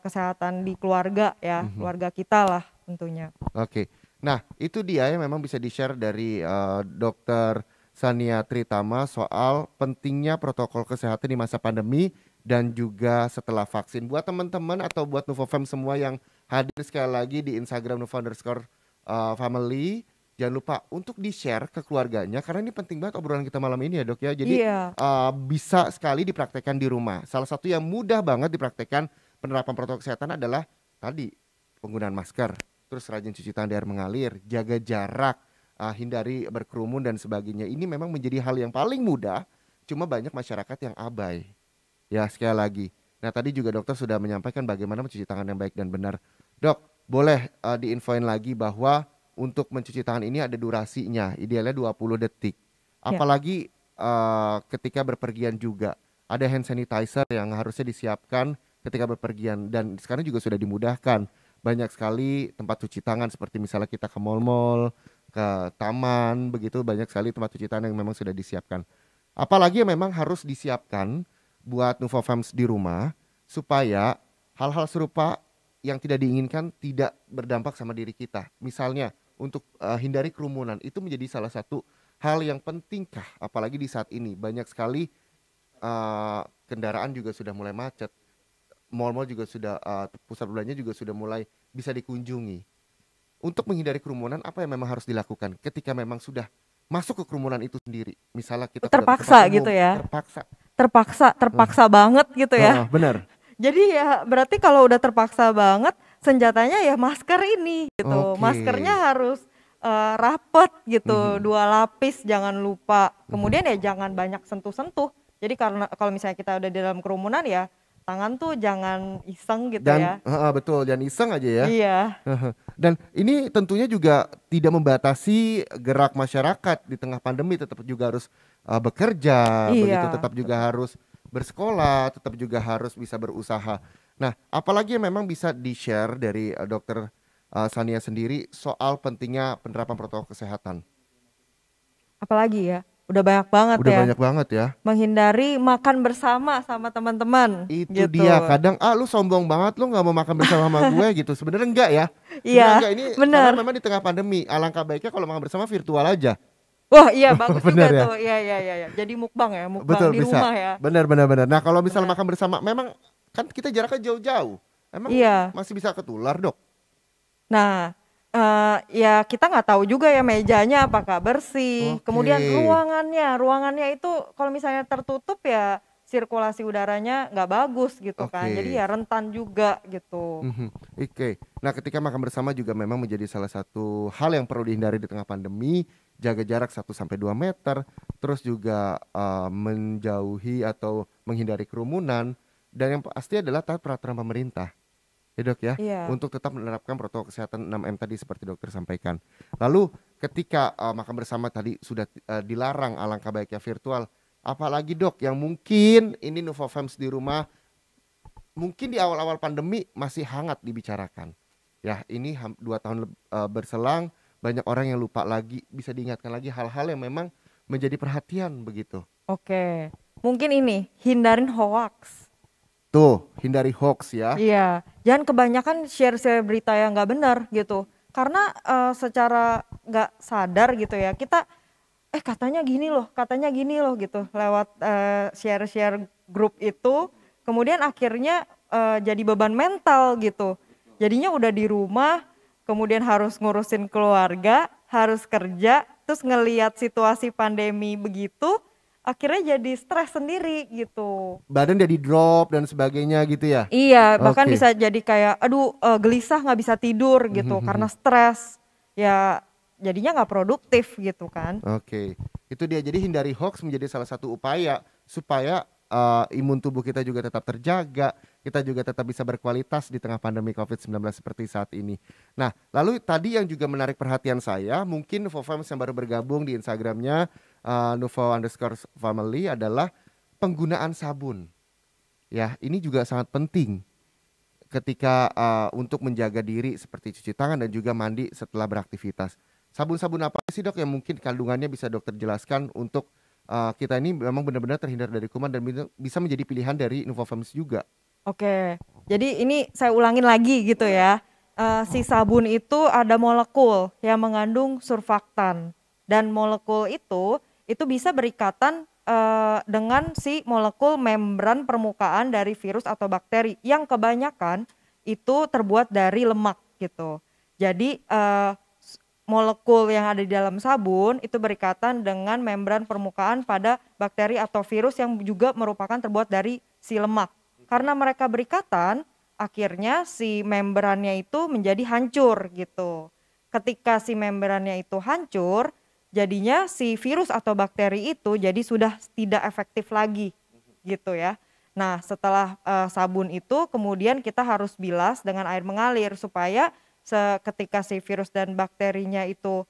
kesehatan di keluarga ya, keluarga kita lah tentunya. Oke. Nah, itu dia yang memang bisa di-share dari Dr. Sania Tritama soal pentingnya protokol kesehatan di masa pandemi dan juga setelah vaksin. Buat teman-teman atau buat Nova Fam semua yang hadir sekali lagi di Instagram Nova_family, jangan lupa untuk di-share ke keluarganya karena ini penting banget obrolan kita malam ini ya Dok ya. Jadi bisa sekali dipraktekkan di rumah. Salah satu yang mudah banget dipraktekkan penerapan protokol kesehatan adalah tadi penggunaan masker, terus rajin cuci tangan di air mengalir, jaga jarak, hindari berkerumun dan sebagainya. Ini memang menjadi hal yang paling mudah, cuma banyak masyarakat yang abai. Ya sekali lagi. Nah tadi juga dokter sudah menyampaikan bagaimana mencuci tangan yang baik dan benar. Dok, boleh diinfoin lagi bahwa untuk mencuci tangan ini ada durasinya, idealnya 20 detik. Apalagi ketika berpergian juga. Ada hand sanitizer yang harusnya disiapkan ketika berpergian. Dan sekarang juga sudah dimudahkan. Banyak sekali tempat cuci tangan seperti misalnya kita ke mall-mall, ke taman, begitu banyak sekali tempat cuci tangan yang memang sudah disiapkan. Apalagi yang memang harus disiapkan buat Nuvofams di rumah supaya hal-hal serupa yang tidak diinginkan tidak berdampak sama diri kita. Misalnya untuk hindari kerumunan itu menjadi salah satu hal yang pentingkah, apalagi di saat ini banyak sekali kendaraan juga sudah mulai macet, mal-mal juga sudah pusat belanja juga sudah mulai bisa dikunjungi. Untuk menghindari kerumunan apa yang memang harus dilakukan ketika memang sudah masuk ke kerumunan itu sendiri? Misalnya kita Terpaksa gitu ya. Terpaksa banget gitu ya. Benar. Jadi ya berarti kalau udah terpaksa banget, senjatanya ya masker ini gitu. Oke. Maskernya harus rapet gitu, 2 lapis jangan lupa. Kemudian ya jangan banyak sentuh-sentuh. Jadi karena kalau misalnya kita udah di dalam kerumunan ya tangan tuh jangan iseng gitu ya. Betul, jangan iseng aja ya. Iya. Dan ini tentunya juga tidak membatasi gerak masyarakat di tengah pandemi, tetap juga harus bekerja, Iya. begitu, tetap juga harus bersekolah, tetap juga harus bisa berusaha. Nah, apalagi yang memang bisa di-share dari Dokter Sania sendiri soal pentingnya penerapan protokol kesehatan? Apalagi ya, udah banyak banget Udah ya. banyak banget ya. Menghindari makan bersama sama teman-teman. Itu gitu. dia, kadang lu sombong banget, lu nggak mau makan bersama sama gue gitu. Sebenarnya enggak ya. Iya, Enggak, ini benar. karena memang di tengah pandemi, alangkah baiknya kalau makan bersama virtual aja. Wah iya bagus Bener juga ya? tuh. Iya. Jadi mukbang ya, mukbang Betul, di bisa. rumah ya. Benar. Nah, kalau misal makan bersama, memang kan kita jaraknya jauh-jauh. Emang Iya. masih bisa ketular, Dok? Nah, ya kita nggak tahu juga ya mejanya apakah bersih. Oke. Kemudian ruangannya itu kalau misalnya tertutup ya sirkulasi udaranya nggak bagus gitu kan. Oke. Jadi ya rentan juga gitu. Oke. Nah, ketika makan bersama juga memang menjadi salah satu hal yang perlu dihindari di tengah pandemi. Jaga jarak 1-2 meter, terus juga menjauhi atau menghindari kerumunan, dan yang pasti adalah taat peraturan pemerintah. Ya Dok ya, Iya. untuk tetap menerapkan protokol kesehatan 6M tadi seperti dokter sampaikan. Lalu ketika makan bersama tadi sudah dilarang, alangkah baiknya virtual, apalagi Dok yang mungkin ini Nuvofams di rumah mungkin di awal-awal pandemi masih hangat dibicarakan. Ya, ini 2 tahun berselang, banyak orang yang lupa lagi, bisa diingatkan lagi hal-hal yang memang menjadi perhatian begitu. Oke. Mungkin ini hindarin hoax. Tuh, hindari hoax ya. Iya, jangan kebanyakan share berita yang nggak benar gitu. Karena secara nggak sadar gitu ya, kita katanya gini loh gitu lewat share grup itu, kemudian akhirnya jadi beban mental gitu. Jadinya udah di rumah, kemudian harus ngurusin keluarga, harus kerja, terus ngelihat situasi pandemi begitu, akhirnya jadi stres sendiri gitu. Badan jadi drop dan sebagainya gitu ya. Iya, bahkan Oke. bisa jadi kayak gelisah nggak bisa tidur gitu karena stres. Ya jadinya nggak produktif gitu kan. Oke, itu dia. Jadi hindari hoax menjadi salah satu upaya supaya imun tubuh kita juga tetap terjaga, kita juga tetap bisa berkualitas di tengah pandemi COVID-19 seperti saat ini. Nah, lalu tadi yang juga menarik perhatian saya, mungkin Nuvofams yang baru bergabung di Instagramnya Nuvo_family adalah penggunaan sabun. Ya, ini juga sangat penting ketika untuk menjaga diri seperti cuci tangan dan juga mandi setelah beraktivitas. Sabun-sabun apa sih Dok yang mungkin kandungannya bisa dokter jelaskan untuk kita ini memang benar-benar terhindar dari kuman dan bisa menjadi pilihan dari Nuvofams juga. Oke, jadi ini saya ulangin lagi gitu ya. Si sabun itu ada molekul yang mengandung surfaktan, dan molekul itu bisa berikatan dengan si molekul membran permukaan dari virus atau bakteri yang kebanyakan itu terbuat dari lemak gitu. Jadi molekul yang ada di dalam sabun itu berikatan dengan membran permukaan pada bakteri atau virus yang juga merupakan terbuat dari si lemak. Karena mereka berikatan, akhirnya si membrannya itu menjadi hancur gitu. Ketika si membrannya itu hancur, jadinya si virus atau bakteri itu jadi sudah tidak efektif lagi gitu ya. Nah, setelah sabun itu kemudian kita harus bilas dengan air mengalir supaya ketika si virus dan bakterinya itu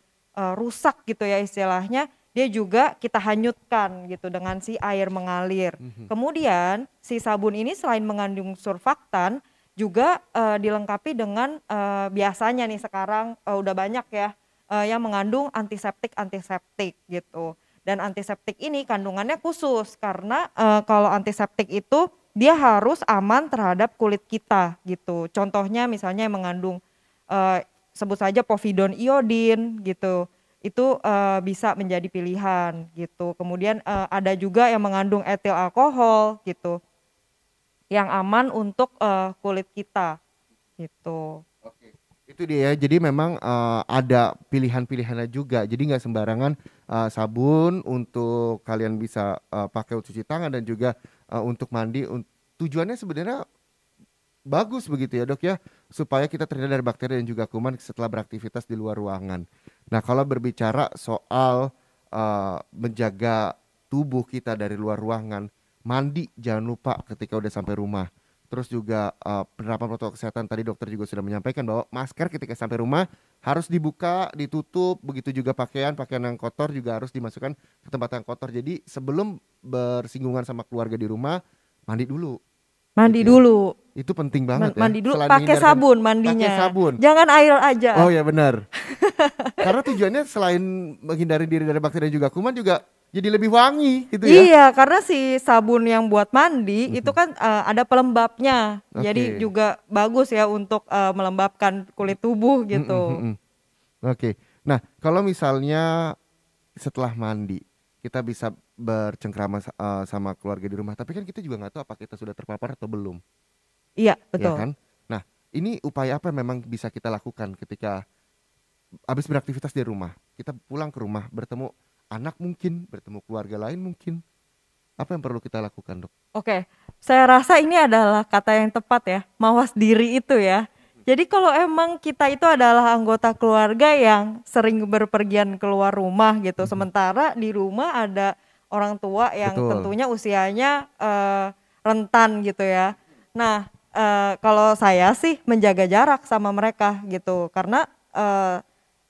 rusak gitu ya istilahnya, dia juga kita hanyutkan gitu dengan si air mengalir. Kemudian si sabun ini selain mengandung surfaktan juga dilengkapi dengan biasanya nih sekarang udah banyak ya yang mengandung antiseptik gitu. Dan antiseptik ini kandungannya khusus karena kalau antiseptik itu dia harus aman terhadap kulit kita gitu. Contohnya misalnya yang mengandung sebut saja povidone iodin gitu. Itu bisa menjadi pilihan gitu. Kemudian ada juga yang mengandung etil alkohol gitu. Yang aman untuk kulit kita gitu. Oke, itu dia ya. Jadi memang ada pilihan-pilihannya juga. Jadi nggak sembarangan sabun untuk kalian bisa pakai untuk cuci tangan dan juga untuk mandi. Tujuannya sebenarnya bagus begitu ya dok ya, supaya kita terhindar dari bakteri dan juga kuman setelah beraktivitas di luar ruangan. Nah kalau berbicara soal menjaga tubuh kita dari luar ruangan, mandi jangan lupa ketika udah sampai rumah. Terus juga penerapan protokol kesehatan tadi dokter juga sudah menyampaikan bahwa masker ketika sampai rumah harus dibuka, ditutup, begitu juga pakaian yang kotor juga harus dimasukkan ke tempat yang kotor. Jadi sebelum bersinggungan sama keluarga di rumah, mandi dulu. Mandi Gitu ya. dulu. Itu penting banget ya. Mandi dulu, Selain pakai menghindarkan- sabun mandinya. Pakai sabun. Jangan air aja. Oh ya benar. Karena tujuannya selain menghindari diri dari bakteri dan juga kuman juga jadi lebih wangi gitu ya. Iya, karena si sabun yang buat mandi itu kan ada pelembabnya. Oke. Jadi juga bagus ya untuk melembabkan kulit tubuh gitu. Oke. Nah, kalau misalnya setelah mandi kita bisa bercengkrama sama keluarga di rumah, tapi kan kita juga nggak tahu apa kita sudah terpapar atau belum. Iya, Ya betul. kan? Nah, ini upaya apa yang memang bisa kita lakukan ketika habis beraktivitas di rumah? Kita pulang ke rumah, bertemu anak mungkin, bertemu keluarga lain mungkin. Apa yang perlu kita lakukan, Dok? Oke, saya rasa ini adalah kata yang tepat ya, mawas diri itu ya. Jadi kalau emang kita itu adalah anggota keluarga yang sering berpergian keluar rumah gitu, sementara di rumah ada orang tua yang Betul. tentunya usianya rentan gitu ya. Nah, kalau saya sih menjaga jarak sama mereka gitu, karena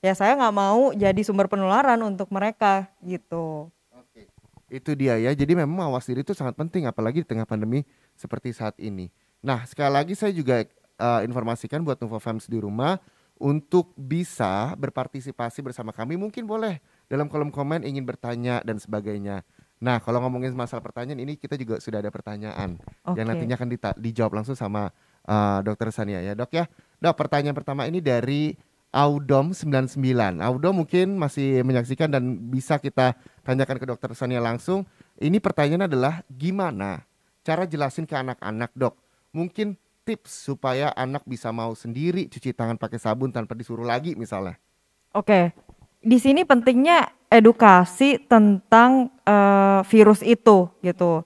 ya saya nggak mau jadi sumber penularan untuk mereka gitu. Oke. Itu dia ya. Jadi memang mawas diri itu sangat penting apalagi di tengah pandemi seperti saat ini. Nah, sekali lagi saya juga informasikan buat Nuvo Fams di rumah untuk bisa berpartisipasi bersama kami. Mungkin boleh dalam kolom komen ingin bertanya dan sebagainya. Nah, kalau ngomongin masalah pertanyaan ini kita juga sudah ada pertanyaan yang Oke. nantinya akan dijawab langsung sama Dokter Sania ya, Dok ya. Dok, pertanyaan pertama ini dari Audom 99. Audom mungkin masih menyaksikan dan bisa kita tanyakan ke Dokter Sania langsung. Ini pertanyaannya adalah gimana cara jelasin ke anak-anak, Dok? Mungkin tips supaya anak bisa mau sendiri cuci tangan pakai sabun tanpa disuruh lagi misalnya. Oke, di sini pentingnya edukasi tentang virus itu gitu.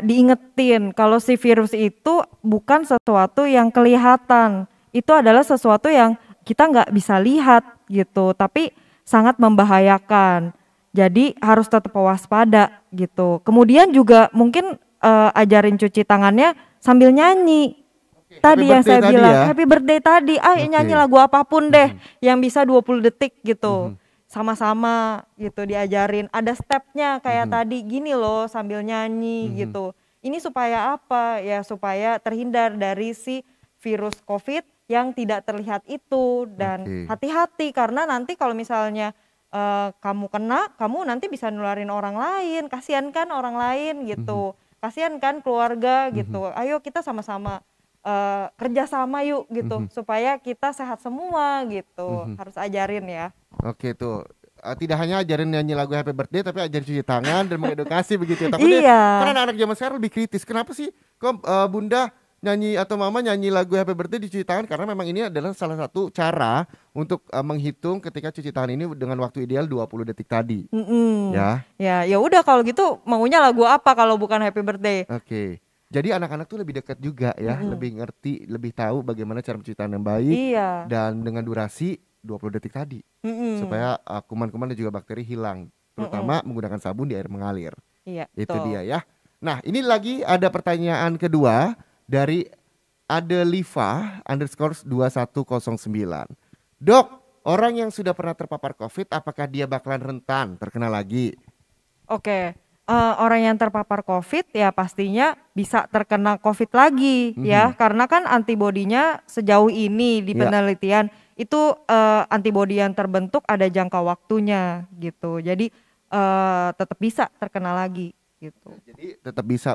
Diingetin kalau si virus itu bukan sesuatu yang kelihatan, itu adalah sesuatu yang kita nggak bisa lihat gitu, tapi sangat membahayakan. Jadi harus tetap waspada gitu. Kemudian juga mungkin ajarin cuci tangannya sambil nyanyi. Tadi yang birthday saya tadi bilang ya. happy birthday tadi, Oke. nyanyi lagu apapun deh yang bisa 20 detik gitu. Sama-sama gitu diajarin. Ada stepnya kayak tadi gini loh sambil nyanyi gitu. Ini supaya apa? Ya supaya terhindar dari si virus COVID yang tidak terlihat itu. Dan Oke. hati-hati karena nanti kalau misalnya kamu kena, kamu nanti bisa nularin orang lain. Kasihan kan orang lain gitu. Kasihan kan keluarga gitu. Ayo kita sama-sama kerjasama yuk gitu supaya kita sehat semua gitu. Harus ajarin ya. Oke tuh. Tidak hanya ajarin nyanyi lagu Happy Birthday tapi ajarin cuci tangan dan mengedukasi begitu ya. Takutnya Iya. karena anak-anak zaman sekarang lebih kritis. Kenapa sih kok Bunda nyanyi atau Mama nyanyi lagu Happy Birthday dicuci tangan? Karena memang ini adalah salah satu cara untuk menghitung ketika cuci tangan ini dengan waktu ideal 20 detik tadi. Ya. Ya udah kalau gitu maunya lagu apa kalau bukan Happy Birthday? Oke. Jadi anak-anak tuh lebih dekat juga ya, lebih ngerti, lebih tahu bagaimana cara mencuci tangan yang baik Iya. dan dengan durasi 20 detik tadi. Supaya kuman-kuman dan juga bakteri hilang, terutama menggunakan sabun di air mengalir. Iya. Itu betul. dia ya. Nah, ini lagi ada pertanyaan kedua dari Adeliva _2109. Dok, orang yang sudah pernah terpapar COVID, apakah dia bakalan rentan terkena lagi? Oke. Orang yang terpapar COVID ya pastinya bisa terkena COVID lagi ya karena kan antibodinya sejauh ini di Ya. penelitian itu antibodi yang terbentuk ada jangka waktunya gitu. Jadi tetap bisa terkena lagi gitu. Jadi tetap bisa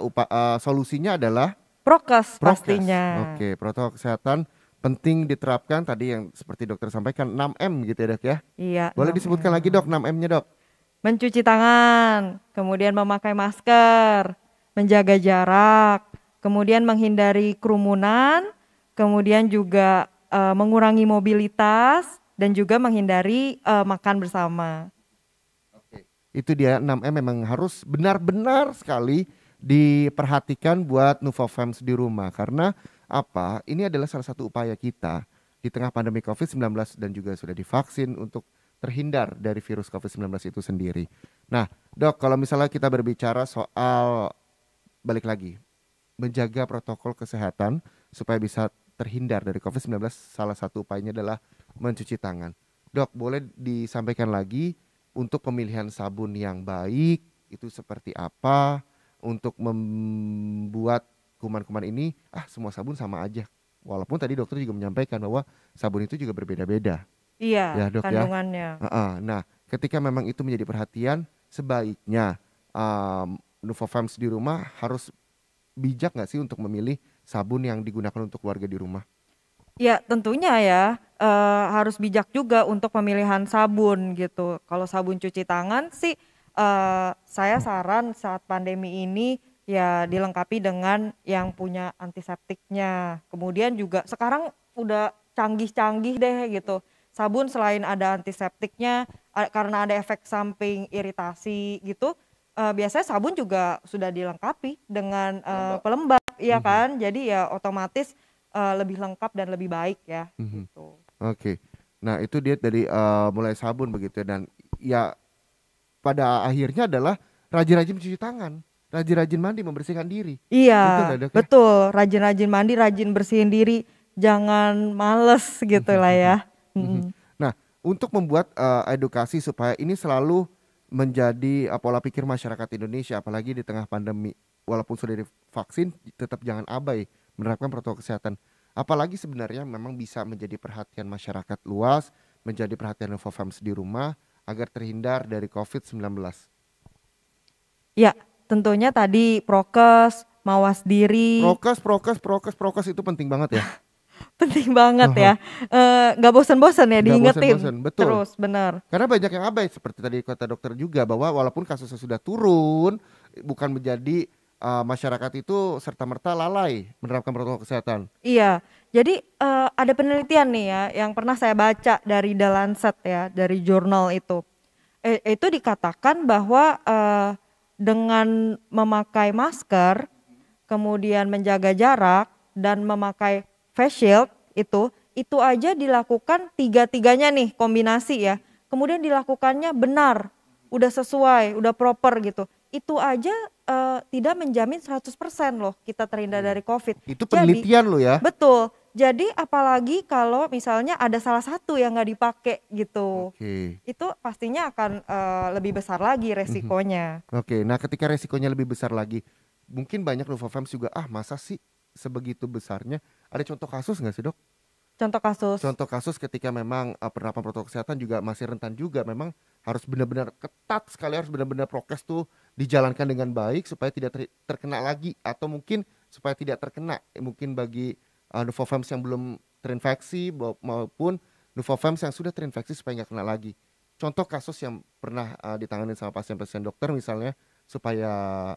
solusinya adalah Prokes prokes. pastinya. Oke, protokol kesehatan penting diterapkan tadi yang seperti dokter sampaikan 6M gitu ya dok ya. Iya. Boleh 6M. disebutkan lagi dok 6M-nya dok? Mencuci tangan, kemudian memakai masker, menjaga jarak, kemudian menghindari kerumunan, kemudian juga mengurangi mobilitas dan juga menghindari makan bersama. Oke. Itu dia 6M memang harus benar-benar sekali diperhatikan buat Nuvofams di rumah karena apa? Ini adalah salah satu upaya kita di tengah pandemi COVID-19 dan juga sudah divaksin untuk terhindar dari virus COVID-19 itu sendiri. Nah, dok, kalau misalnya kita berbicara soal balik lagi menjaga protokol kesehatan supaya bisa terhindar dari COVID-19, salah satu upayanya adalah mencuci tangan. Dok, boleh disampaikan lagi untuk pemilihan sabun yang baik itu seperti apa untuk membuat kuman-kuman ini semua sabun sama aja. Walaupun tadi dokter juga menyampaikan bahwa sabun itu juga berbeda-beda. Iya, Ya, dok, kandungannya. Nah, ketika memang itu menjadi perhatian, sebaiknya Nuvofams di rumah harus bijak nggak sih untuk memilih sabun yang digunakan untuk keluarga di rumah? Ya tentunya ya harus bijak juga untuk pemilihan sabun gitu. Kalau sabun cuci tangan sih saya saran saat pandemi ini ya dilengkapi dengan yang punya antiseptiknya. Kemudian juga sekarang udah canggih-canggih deh gitu. Sabun selain ada antiseptiknya karena ada efek samping iritasi gitu, biasanya sabun juga sudah dilengkapi dengan pelembab, iya kan? Jadi ya otomatis lebih lengkap dan lebih baik ya. Gitu. Oke. Nah itu dia dari mulai sabun begitu dan ya pada akhirnya adalah rajin-rajin mencuci tangan, rajin-rajin mandi, membersihkan diri. Iya, Betul, dok, ya? betul. Rajin-rajin mandi, rajin bersihin diri, jangan males gitu lah ya. Nah, untuk membuat edukasi supaya ini selalu menjadi pola pikir masyarakat Indonesia, apalagi di tengah pandemi, walaupun sudah divaksin, tetap jangan abai menerapkan protokol kesehatan. Apalagi sebenarnya memang bisa menjadi perhatian masyarakat luas, menjadi perhatian Nuvofams di rumah agar terhindar dari COVID-19. Ya, tentunya tadi prokes, mawas diri. Prokes itu penting banget ya. Penting banget ya, nggak bosan-bosan ya Nggak diingetin bosan-bosan, betul. terus, benar. Karena banyak yang abai seperti tadi kata dokter juga bahwa walaupun kasusnya sudah turun, bukan menjadi masyarakat itu serta-merta lalai menerapkan protokol kesehatan. Iya, jadi ada penelitian nih ya yang pernah saya baca dari The Lancet ya, dari jurnal itu. Itu dikatakan bahwa dengan memakai masker, kemudian menjaga jarak dan memakai face shield itu aja dilakukan tiga-tiganya nih kombinasi ya. Kemudian dilakukannya benar, udah sesuai, udah proper gitu. Itu aja tidak menjamin 100% loh kita terhindar dari COVID. Itu penelitian lo ya. Betul. Jadi apalagi kalau misalnya ada salah satu yang nggak dipakai gitu. Oke. Itu pastinya akan lebih besar lagi resikonya. Oke, nah ketika resikonya lebih besar lagi, mungkin banyak Nuvofams juga masa sih sebegitu besarnya. Ada contoh kasus nggak sih dok? Contoh kasus. Contoh kasus ketika memang penerapan protokol kesehatan juga masih rentan juga, memang harus benar-benar ketat sekali, harus benar-benar prokes tuh dijalankan dengan baik supaya tidak terkena lagi, atau mungkin supaya tidak terkena mungkin bagi Nuvofams yang belum terinfeksi maupun Nuvofams yang sudah terinfeksi supaya nggak kena lagi. Contoh kasus yang pernah ditangani sama pasien-pasien dokter misalnya supaya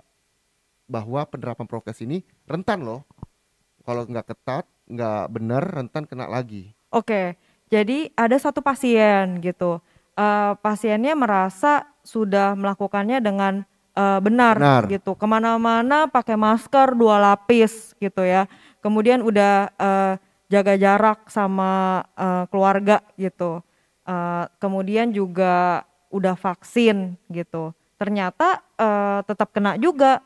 bahwa penerapan prokes ini rentan loh. Kalau nggak ketat, nggak benar, rentan kena lagi. Oke, jadi ada satu pasien gitu. Pasiennya merasa sudah melakukannya dengan benar gitu. Kemana-mana pakai masker 2 lapis gitu ya. Kemudian udah jaga jarak sama keluarga gitu. Kemudian juga udah vaksin gitu. Ternyata tetap kena juga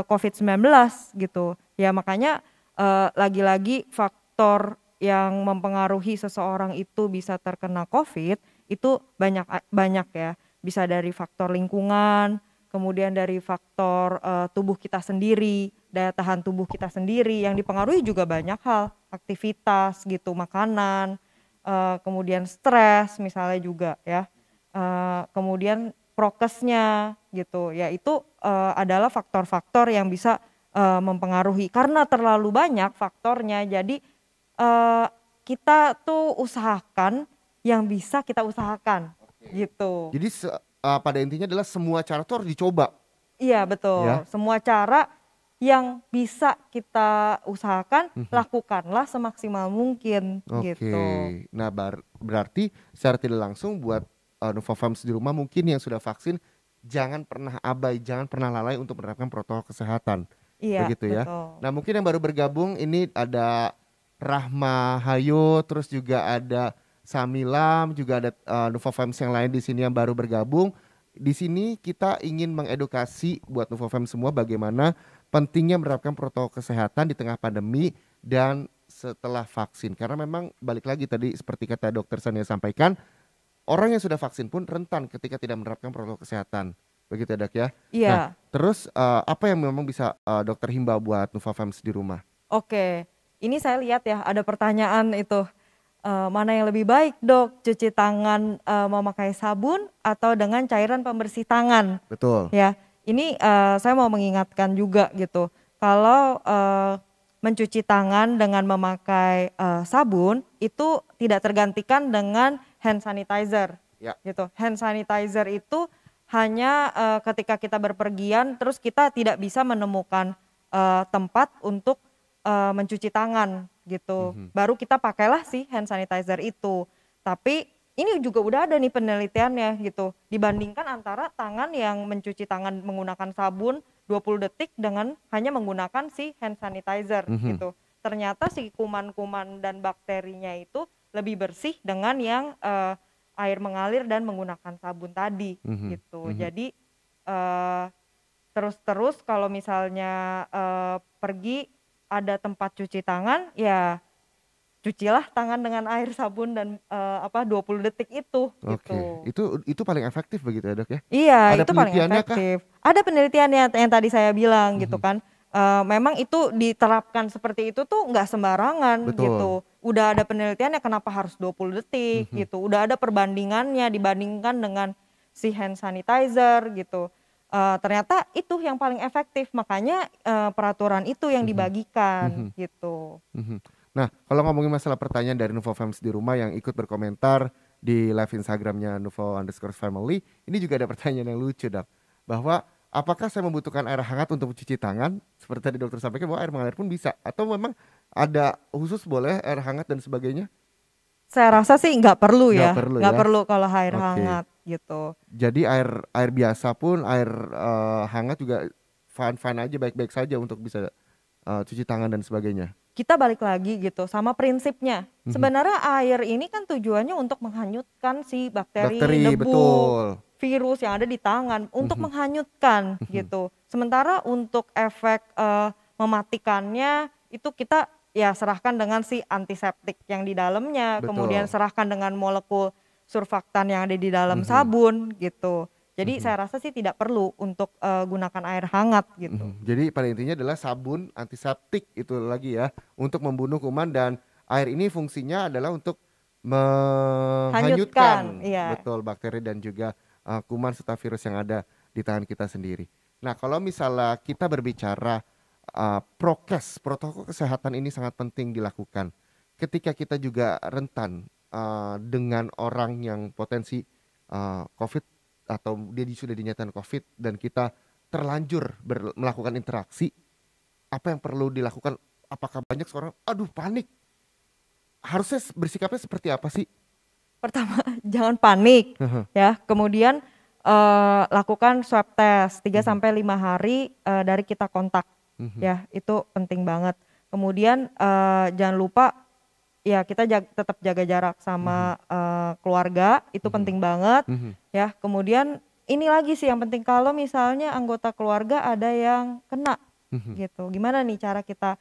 COVID-19 gitu. Ya makanya lagi-lagi faktor yang mempengaruhi seseorang itu bisa terkena COVID itu banyak ya. Bisa dari faktor lingkungan, kemudian dari faktor tubuh kita sendiri, daya tahan tubuh kita sendiri yang dipengaruhi juga banyak hal, aktivitas gitu, makanan, kemudian stres misalnya juga ya. Kemudian prokesnya gitu. Ya itu adalah faktor-faktor yang bisa mempengaruhi. Karena terlalu banyak faktornya, jadi kita tuh usahakan yang bisa kita usahakan gitu. Jadi pada intinya adalah semua cara tuh harus dicoba. Iya betul. Ya. Semua cara yang bisa kita usahakan lakukanlah semaksimal mungkin Oke. gitu. Nah, berarti secara tidak langsung buat Nuva Fams di rumah mungkin yang sudah vaksin jangan pernah abai, jangan pernah lalai untuk menerapkan protokol kesehatan. Iya Begitu ya. betul. Nah, mungkin yang baru bergabung ini ada Rahma Hayo, terus juga ada Samilam, juga ada Nuva Fams yang lain di sini yang baru bergabung. Di sini kita ingin mengedukasi buat Nuva Fams semua bagaimana pentingnya menerapkan protokol kesehatan di tengah pandemi dan setelah vaksin. Karena memang balik lagi tadi seperti kata Dokter Sania sampaikan, orang yang sudah vaksin pun rentan ketika tidak menerapkan protokol kesehatan. Begitu ya Dok ya? Iya. Nah, terus apa yang memang bisa dokter himbau buat Nuva Fams di rumah? Oke. Ini saya lihat ya ada pertanyaan itu. Mana yang lebih baik dok, cuci tangan memakai sabun atau dengan cairan pembersih tangan? Betul. Ya, ini saya mau mengingatkan juga gitu. Kalau mencuci tangan dengan memakai sabun itu tidak tergantikan dengan hand sanitizer. Ya. Gitu. Hand sanitizer itu hanya ketika kita berpergian, terus kita tidak bisa menemukan tempat untuk mencuci tangan gitu. Baru kita pakailah si hand sanitizer itu. Tapi ini juga udah ada nih penelitiannya gitu. Dibandingkan antara tangan yang mencuci tangan menggunakan sabun 20 detik dengan hanya menggunakan si hand sanitizer gitu. Ternyata si kuman-kuman dan bakterinya itu lebih bersih dengan yang air mengalir dan menggunakan sabun tadi gitu. Jadi terus kalau misalnya pergi ada tempat cuci tangan, ya cucilah tangan dengan air sabun dan 20 detik itu Oke. gitu. Itu paling efektif begitu ya Dok ya? Iya, Ada itu paling penelitiannya kah? efektif. Ada penelitiannya yang tadi saya bilang gitu kan. Memang itu diterapkan seperti itu tuh nggak sembarangan Betul. gitu. Udah ada penelitiannya kenapa harus 20 detik gitu. Udah ada perbandingannya dibandingkan dengan si hand sanitizer gitu. Ternyata itu yang paling efektif, makanya peraturan itu yang dibagikan gitu. Nah, kalau ngomongin masalah pertanyaan dari Nuvo Fams di rumah yang ikut berkomentar di live Instagramnya Nuvo_family, ini juga ada pertanyaan yang lucu Dok, bahwa apakah saya membutuhkan air hangat untuk mencuci tangan? Seperti tadi dokter sampaikan bahwa air mengalir pun bisa, atau memang ada khusus boleh air hangat dan sebagainya? Saya rasa sih nggak perlu ya, nggak ya? perlu kalau air Oke. hangat gitu. Jadi air biasa pun, air hangat juga fine aja, baik-baik saja untuk bisa cuci tangan dan sebagainya. Kita balik lagi gitu sama prinsipnya. Sebenarnya air ini kan tujuannya untuk menghanyutkan si bakteri, debu, betul. virus yang ada di tangan, untuk menghanyutkan gitu. Sementara untuk efek mematikannya itu kita ya serahkan dengan si antiseptik yang di dalamnya, Betul. kemudian serahkan dengan molekul surfaktan yang ada di dalam sabun gitu. Jadi saya rasa sih tidak perlu untuk gunakan air hangat gitu. Jadi pada intinya adalah sabun antiseptik itu lagi ya, untuk membunuh kuman, dan air ini fungsinya adalah untuk menghanyutkan iya. betul bakteri dan juga kuman serta virus yang ada di tangan kita sendiri. Nah, kalau misalnya kita berbicara prokes, protokol kesehatan ini sangat penting dilakukan ketika kita juga rentan dengan orang yang potensi COVID atau dia sudah dinyatakan COVID dan kita terlanjur melakukan interaksi. Apa yang perlu dilakukan? Apakah banyak seorang panik? Harusnya bersikapnya seperti apa sih? Pertama, jangan panik ya. Kemudian lakukan swab test 3-5 hari dari kita kontak. Ya, itu penting banget. Kemudian jangan lupa ya kita tetap jaga jarak sama keluarga, itu penting banget. Ya, kemudian ini lagi sih yang penting, kalau misalnya anggota keluarga ada yang kena gitu. Gimana nih cara kita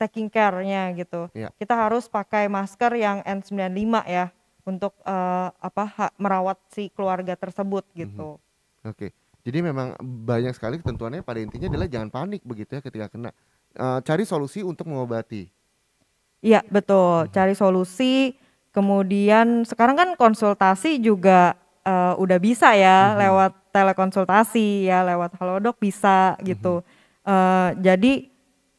taking care-nya gitu. Ya. Kita harus pakai masker yang N95 ya untuk merawat si keluarga tersebut gitu. Oke. Jadi memang banyak sekali ketentuannya, pada intinya adalah jangan panik begitu ya ketika kena. Cari solusi untuk mengobati. Iya betul, cari solusi. Kemudian sekarang kan konsultasi juga udah bisa ya lewat telekonsultasi ya, lewat Halodoc bisa gitu. Jadi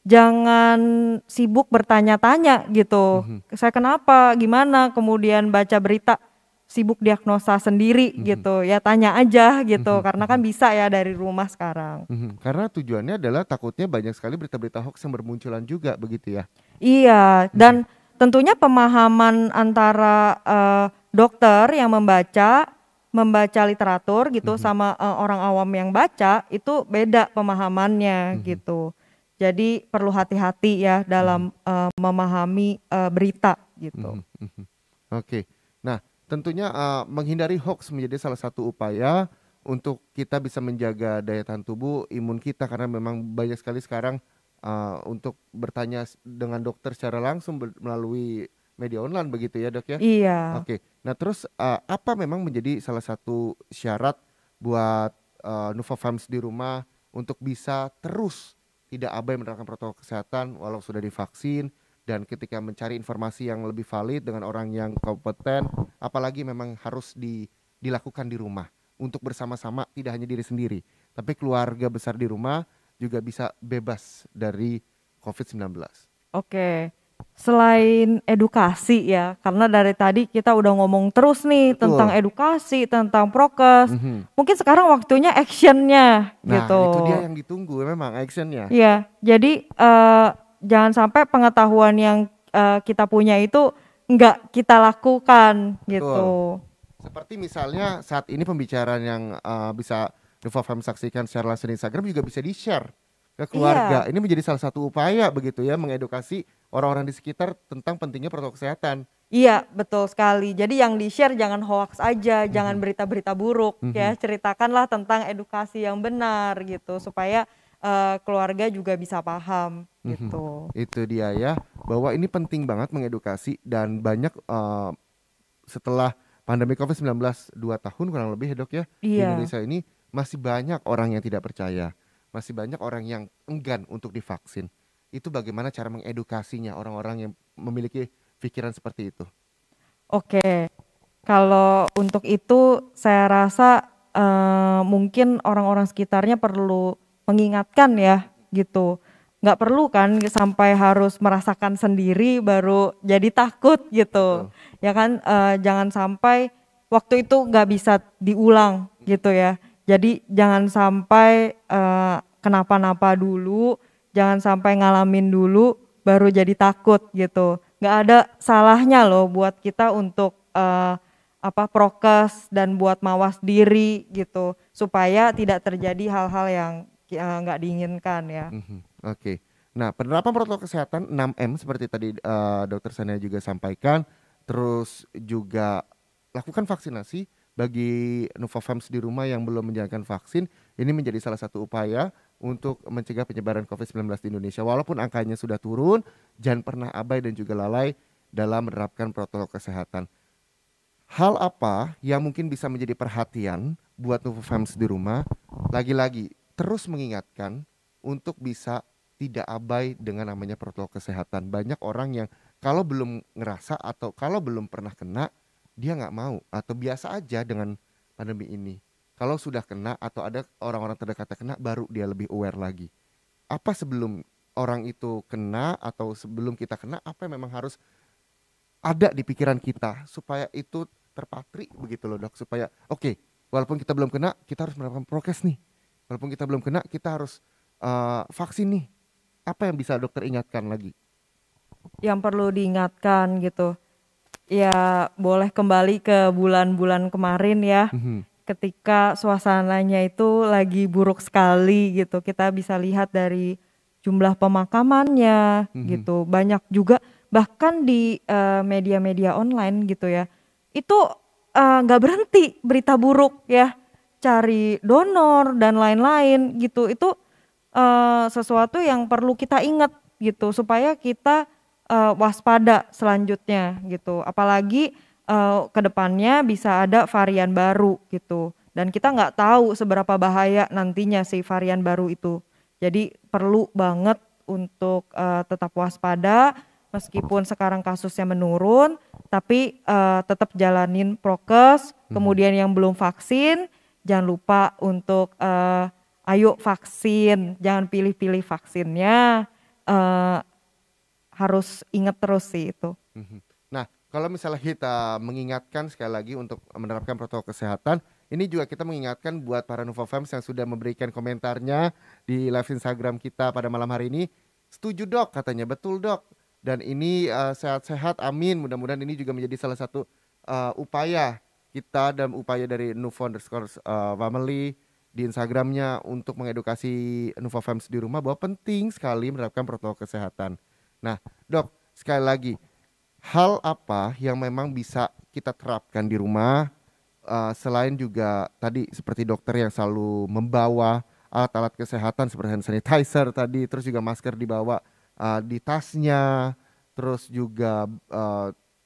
jangan sibuk bertanya-tanya gitu. Saya kenapa, gimana, kemudian baca berita sibuk diagnosa sendiri gitu. Ya tanya aja gitu, karena kan bisa ya dari rumah sekarang. Karena tujuannya adalah takutnya banyak sekali berita-berita hoax yang bermunculan juga begitu ya. Iya, dan tentunya pemahaman antara dokter yang membaca literatur gitu sama orang awam yang baca itu beda pemahamannya gitu. Jadi perlu hati-hati ya dalam memahami berita gitu. Oke. Nah, tentunya menghindari hoax menjadi salah satu upaya untuk kita bisa menjaga daya tahan tubuh, imun kita, karena memang banyak sekali sekarang untuk bertanya dengan dokter secara langsung melalui media online begitu ya, Dok ya? Iya. Oke. Nah, terus apa memang menjadi salah satu syarat buat Nuvafams di rumah untuk bisa terus tidak abai menerapkan protokol kesehatan walau sudah divaksin, dan ketika mencari informasi yang lebih valid dengan orang yang kompeten, apalagi memang harus dilakukan di rumah untuk bersama-sama, tidak hanya diri sendiri, tapi keluarga besar di rumah juga bisa bebas dari COVID-19. Oke. Selain edukasi ya, karena dari tadi kita udah ngomong terus nih tentang edukasi, tentang prokes. Mungkin sekarang waktunya actionnya gitu. Nah, itu dia yang ditunggu memang, actionnya. Iya, jadi jangan sampai pengetahuan yang kita punya itu nggak kita lakukan gitu. Seperti misalnya saat ini pembicaraan yang bisa Nuvafams saksikan secara langsung di Instagram juga bisa di-share ke keluarga. Ini menjadi salah satu upaya begitu ya, mengedukasi orang-orang di sekitar tentang pentingnya protokol kesehatan. Iya, betul sekali. Jadi yang di-share jangan hoax aja, jangan berita-berita buruk ya. Ceritakanlah tentang edukasi yang benar gitu, supaya keluarga juga bisa paham gitu. Itu dia ya, bahwa ini penting banget mengedukasi, dan banyak setelah pandemi COVID-19 2 tahun kurang lebih ya, Dok ya, di Indonesia ini masih banyak orang yang tidak percaya, masih banyak orang yang enggan untuk divaksin. Itu bagaimana cara mengedukasinya orang-orang yang memiliki pikiran seperti itu? Oke, kalau untuk itu saya rasa mungkin orang-orang sekitarnya perlu mengingatkan ya gitu. Nggak perlu kan sampai harus merasakan sendiri baru jadi takut gitu. Ya kan, jangan sampai waktu itu nggak bisa diulang gitu ya. Jadi jangan sampai kenapa-napa dulu, jangan sampai ngalamin dulu baru jadi takut gitu. Nggak ada salahnya loh buat kita untuk prokes dan buat mawas diri gitu, supaya tidak terjadi hal-hal yang nggak diinginkan ya. Oke. Nah, penerapan protokol kesehatan 6M seperti tadi Dokter Sania juga sampaikan, terus juga lakukan vaksinasi bagi Nuvafams di rumah yang belum menjalankan vaksin. Ini menjadi salah satu upaya untuk mencegah penyebaran COVID-19 di Indonesia. Walaupun angkanya sudah turun, jangan pernah abai dan juga lalai dalam menerapkan protokol kesehatan. Hal apa yang mungkin bisa menjadi perhatian buat Nuvafams di rumah? Lagi-lagi terus mengingatkan untuk bisa tidak abai dengan namanya protokol kesehatan. Banyak orang yang kalau belum ngerasa atau kalau belum pernah kena, dia nggak mau atau biasa aja dengan pandemi ini. Kalau sudah kena atau ada orang-orang terdekatnya kena, baru dia lebih aware lagi. Apa sebelum orang itu kena atau sebelum kita kena, apa yang memang harus ada di pikiran kita supaya itu terpatri begitu loh, Dok. Supaya oke, walaupun kita belum kena, kita harus melakukan prokes nih. Walaupun kita belum kena, kita harus vaksin nih. Apa yang bisa dokter ingatkan lagi? Yang perlu diingatkan gitu, ya boleh kembali ke bulan-bulan kemarin ya, ketika suasananya itu lagi buruk sekali gitu. Kita bisa lihat dari jumlah pemakamannya gitu, banyak juga bahkan di media-media online gitu ya, itu nggak berhenti berita buruk ya, cari donor dan lain-lain gitu. Itu sesuatu yang perlu kita ingat gitu, supaya kita waspada selanjutnya gitu. Apalagi kedepannya bisa ada varian baru gitu, dan kita nggak tahu seberapa bahaya nantinya si varian baru itu. Jadi perlu banget untuk tetap waspada, meskipun sekarang kasusnya menurun, tapi tetap jalanin prokes, Kemudian yang belum vaksin, jangan lupa untuk ayo vaksin, jangan pilih-pilih vaksinnya. Harus ingat terus sih itu. Nah, kalau misalnya kita mengingatkan sekali lagi untuk menerapkan protokol kesehatan, ini juga kita mengingatkan buat para Nuvo Fams yang sudah memberikan komentarnya di live Instagram kita pada malam hari ini. Setuju dok, katanya betul dok. Dan ini sehat-sehat, amin. Mudah-mudahan ini juga menjadi salah satu upaya kita dan upaya dari Nuvo_family di Instagramnya untuk mengedukasi Nuvo Fams di rumah bahwa penting sekali menerapkan protokol kesehatan. Nah, dok, sekali lagi, hal apa yang memang bisa kita terapkan di rumah selain juga tadi seperti dokter yang selalu membawa alat-alat kesehatan seperti hand sanitizer tadi, terus juga masker dibawa di tasnya, terus juga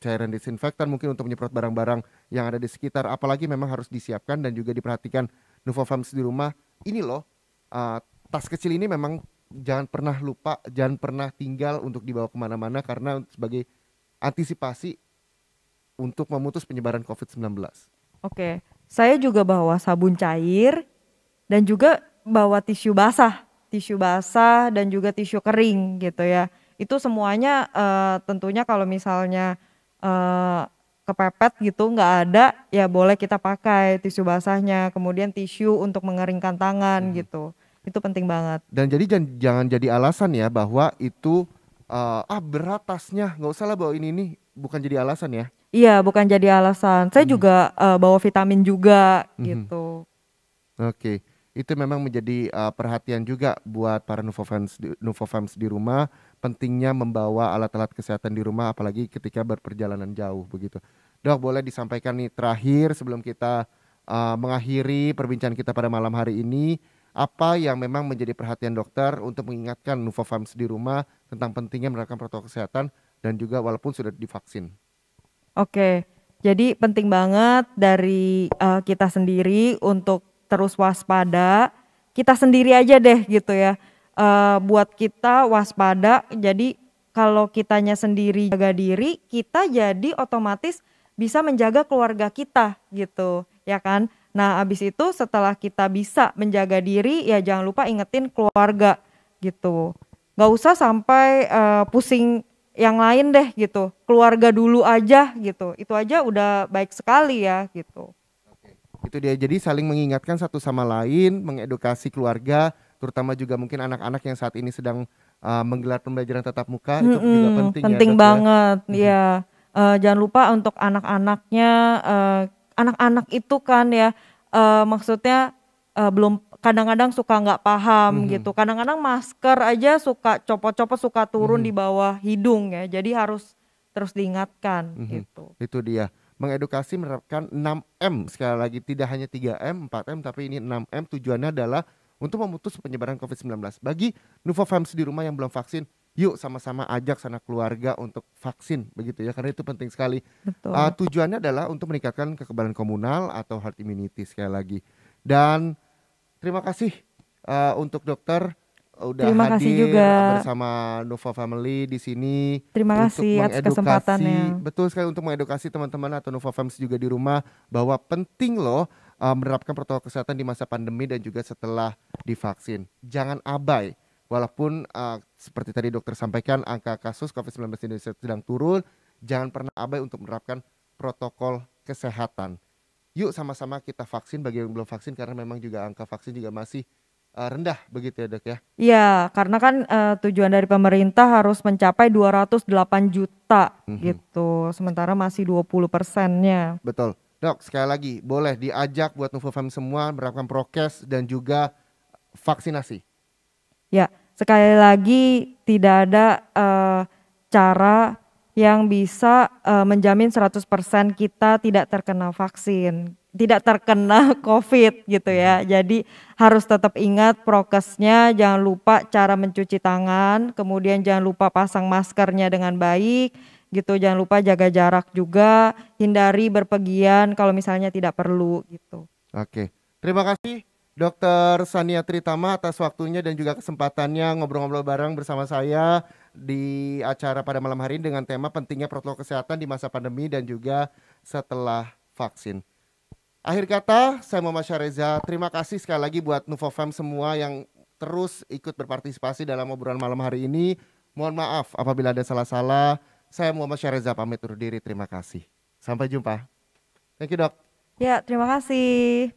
cairan disinfektan mungkin untuk menyemprot barang-barang yang ada di sekitar, apalagi memang harus disiapkan dan juga diperhatikan Nuvo Fams di rumah. Ini loh, tas kecil ini memang jangan pernah lupa, jangan pernah tinggal untuk dibawa kemana-mana karena sebagai antisipasi untuk memutus penyebaran COVID-19. Oke, saya juga bawa sabun cair dan juga bawa tisu basah dan juga tisu kering gitu ya. Itu semuanya tentunya kalau misalnya kepepet gitu nggak ada, ya boleh kita pakai tisu basahnya, kemudian tisu untuk mengeringkan tangan gitu. Itu penting banget. Dan jadi jangan jadi alasan ya bahwa itu berat tasnya, nggak usah lah bawa ini bukan jadi alasan ya. Iya, bukan jadi alasan. Saya juga bawa vitamin juga gitu. Oke, itu memang menjadi perhatian juga buat para Nuvo Fams di rumah. Pentingnya membawa alat-alat kesehatan di rumah, apalagi ketika berperjalanan jauh begitu. Dok, boleh disampaikan nih terakhir sebelum kita mengakhiri perbincangan kita pada malam hari ini, apa yang memang menjadi perhatian dokter untuk mengingatkan Nuvo Fams di rumah tentang pentingnya menerapkan protokol kesehatan dan juga walaupun sudah divaksin. Oke, jadi penting banget dari kita sendiri untuk terus waspada. Kita sendiri aja deh gitu ya. Buat kita waspada, jadi kalau kitanya sendiri jaga diri, kita jadi otomatis bisa menjaga keluarga kita gitu, ya kan? Nah, abis itu setelah kita bisa menjaga diri, ya jangan lupa ingetin keluarga gitu. Gak usah sampai pusing yang lain deh gitu, keluarga dulu aja gitu. Itu aja udah baik sekali ya gitu. Itu dia, jadi saling mengingatkan satu sama lain, mengedukasi keluarga, terutama juga mungkin anak-anak yang saat ini sedang menggelar pembelajaran tatap muka. Itu juga penting ya, penting dok, banget ya. Jangan lupa untuk anak-anaknya, anak-anak itu kan ya maksudnya belum, kadang-kadang suka nggak paham gitu, kadang-kadang masker aja suka copot-copot, suka turun di bawah hidung ya, jadi harus terus diingatkan gitu. Itu dia, mengedukasi menerapkan 6M, sekali lagi tidak hanya 3M, 4M, tapi ini 6M. Tujuannya adalah untuk memutus penyebaran COVID-19. Bagi Nuvo Fams di rumah yang belum vaksin, yuk sama-sama ajak sanak keluarga untuk vaksin begitu ya, karena itu penting sekali. Betul. Tujuannya adalah untuk meningkatkan kekebalan komunal atau herd immunity sekali lagi. Dan terima kasih untuk dokter udah Terima kasih hadir juga bersama Nuvo Family di sini. Terima untuk kasih atas kesempatannya. Betul sekali, untuk mengedukasi teman-teman atau Nuvo Fams juga di rumah bahwa penting loh menerapkan protokol kesehatan di masa pandemi dan juga setelah divaksin. Jangan abai. Walaupun seperti tadi dokter sampaikan angka kasus COVID-19 di Indonesia sedang turun, jangan pernah abai untuk menerapkan protokol kesehatan. Yuk sama-sama kita vaksin bagi yang belum vaksin, karena memang juga angka vaksin juga masih rendah begitu ya dok ya. Iya, karena kan tujuan dari pemerintah harus mencapai 208 juta gitu, sementara masih 20%-nya. Betul. Dok, sekali lagi boleh diajak buat Nuvo Fam semua menerapkan prokes dan juga vaksinasi. Ya, sekali lagi tidak ada cara yang bisa menjamin 100% kita tidak terkena vaksin, tidak terkena COVID gitu ya. Jadi harus tetap ingat prokesnya, jangan lupa cara mencuci tangan, kemudian jangan lupa pasang maskernya dengan baik gitu, jangan lupa jaga jarak juga, hindari berpergian kalau misalnya tidak perlu gitu. Oke, terima kasih Dr. Sania Tritama atas waktunya dan juga kesempatannya ngobrol-ngobrol bareng bersama saya di acara pada malam hari ini dengan tema pentingnya protokol kesehatan di masa pandemi dan juga setelah vaksin. Akhir kata, saya Muhammad Syareza. Terima kasih sekali lagi buat Nufofam semua yang terus ikut berpartisipasi dalam obrolan malam hari ini. Mohon maaf apabila ada salah-salah. Saya Muhammad Syareza pamit undur diri. Terima kasih. Sampai jumpa. Thank you, Dok. Ya, terima kasih.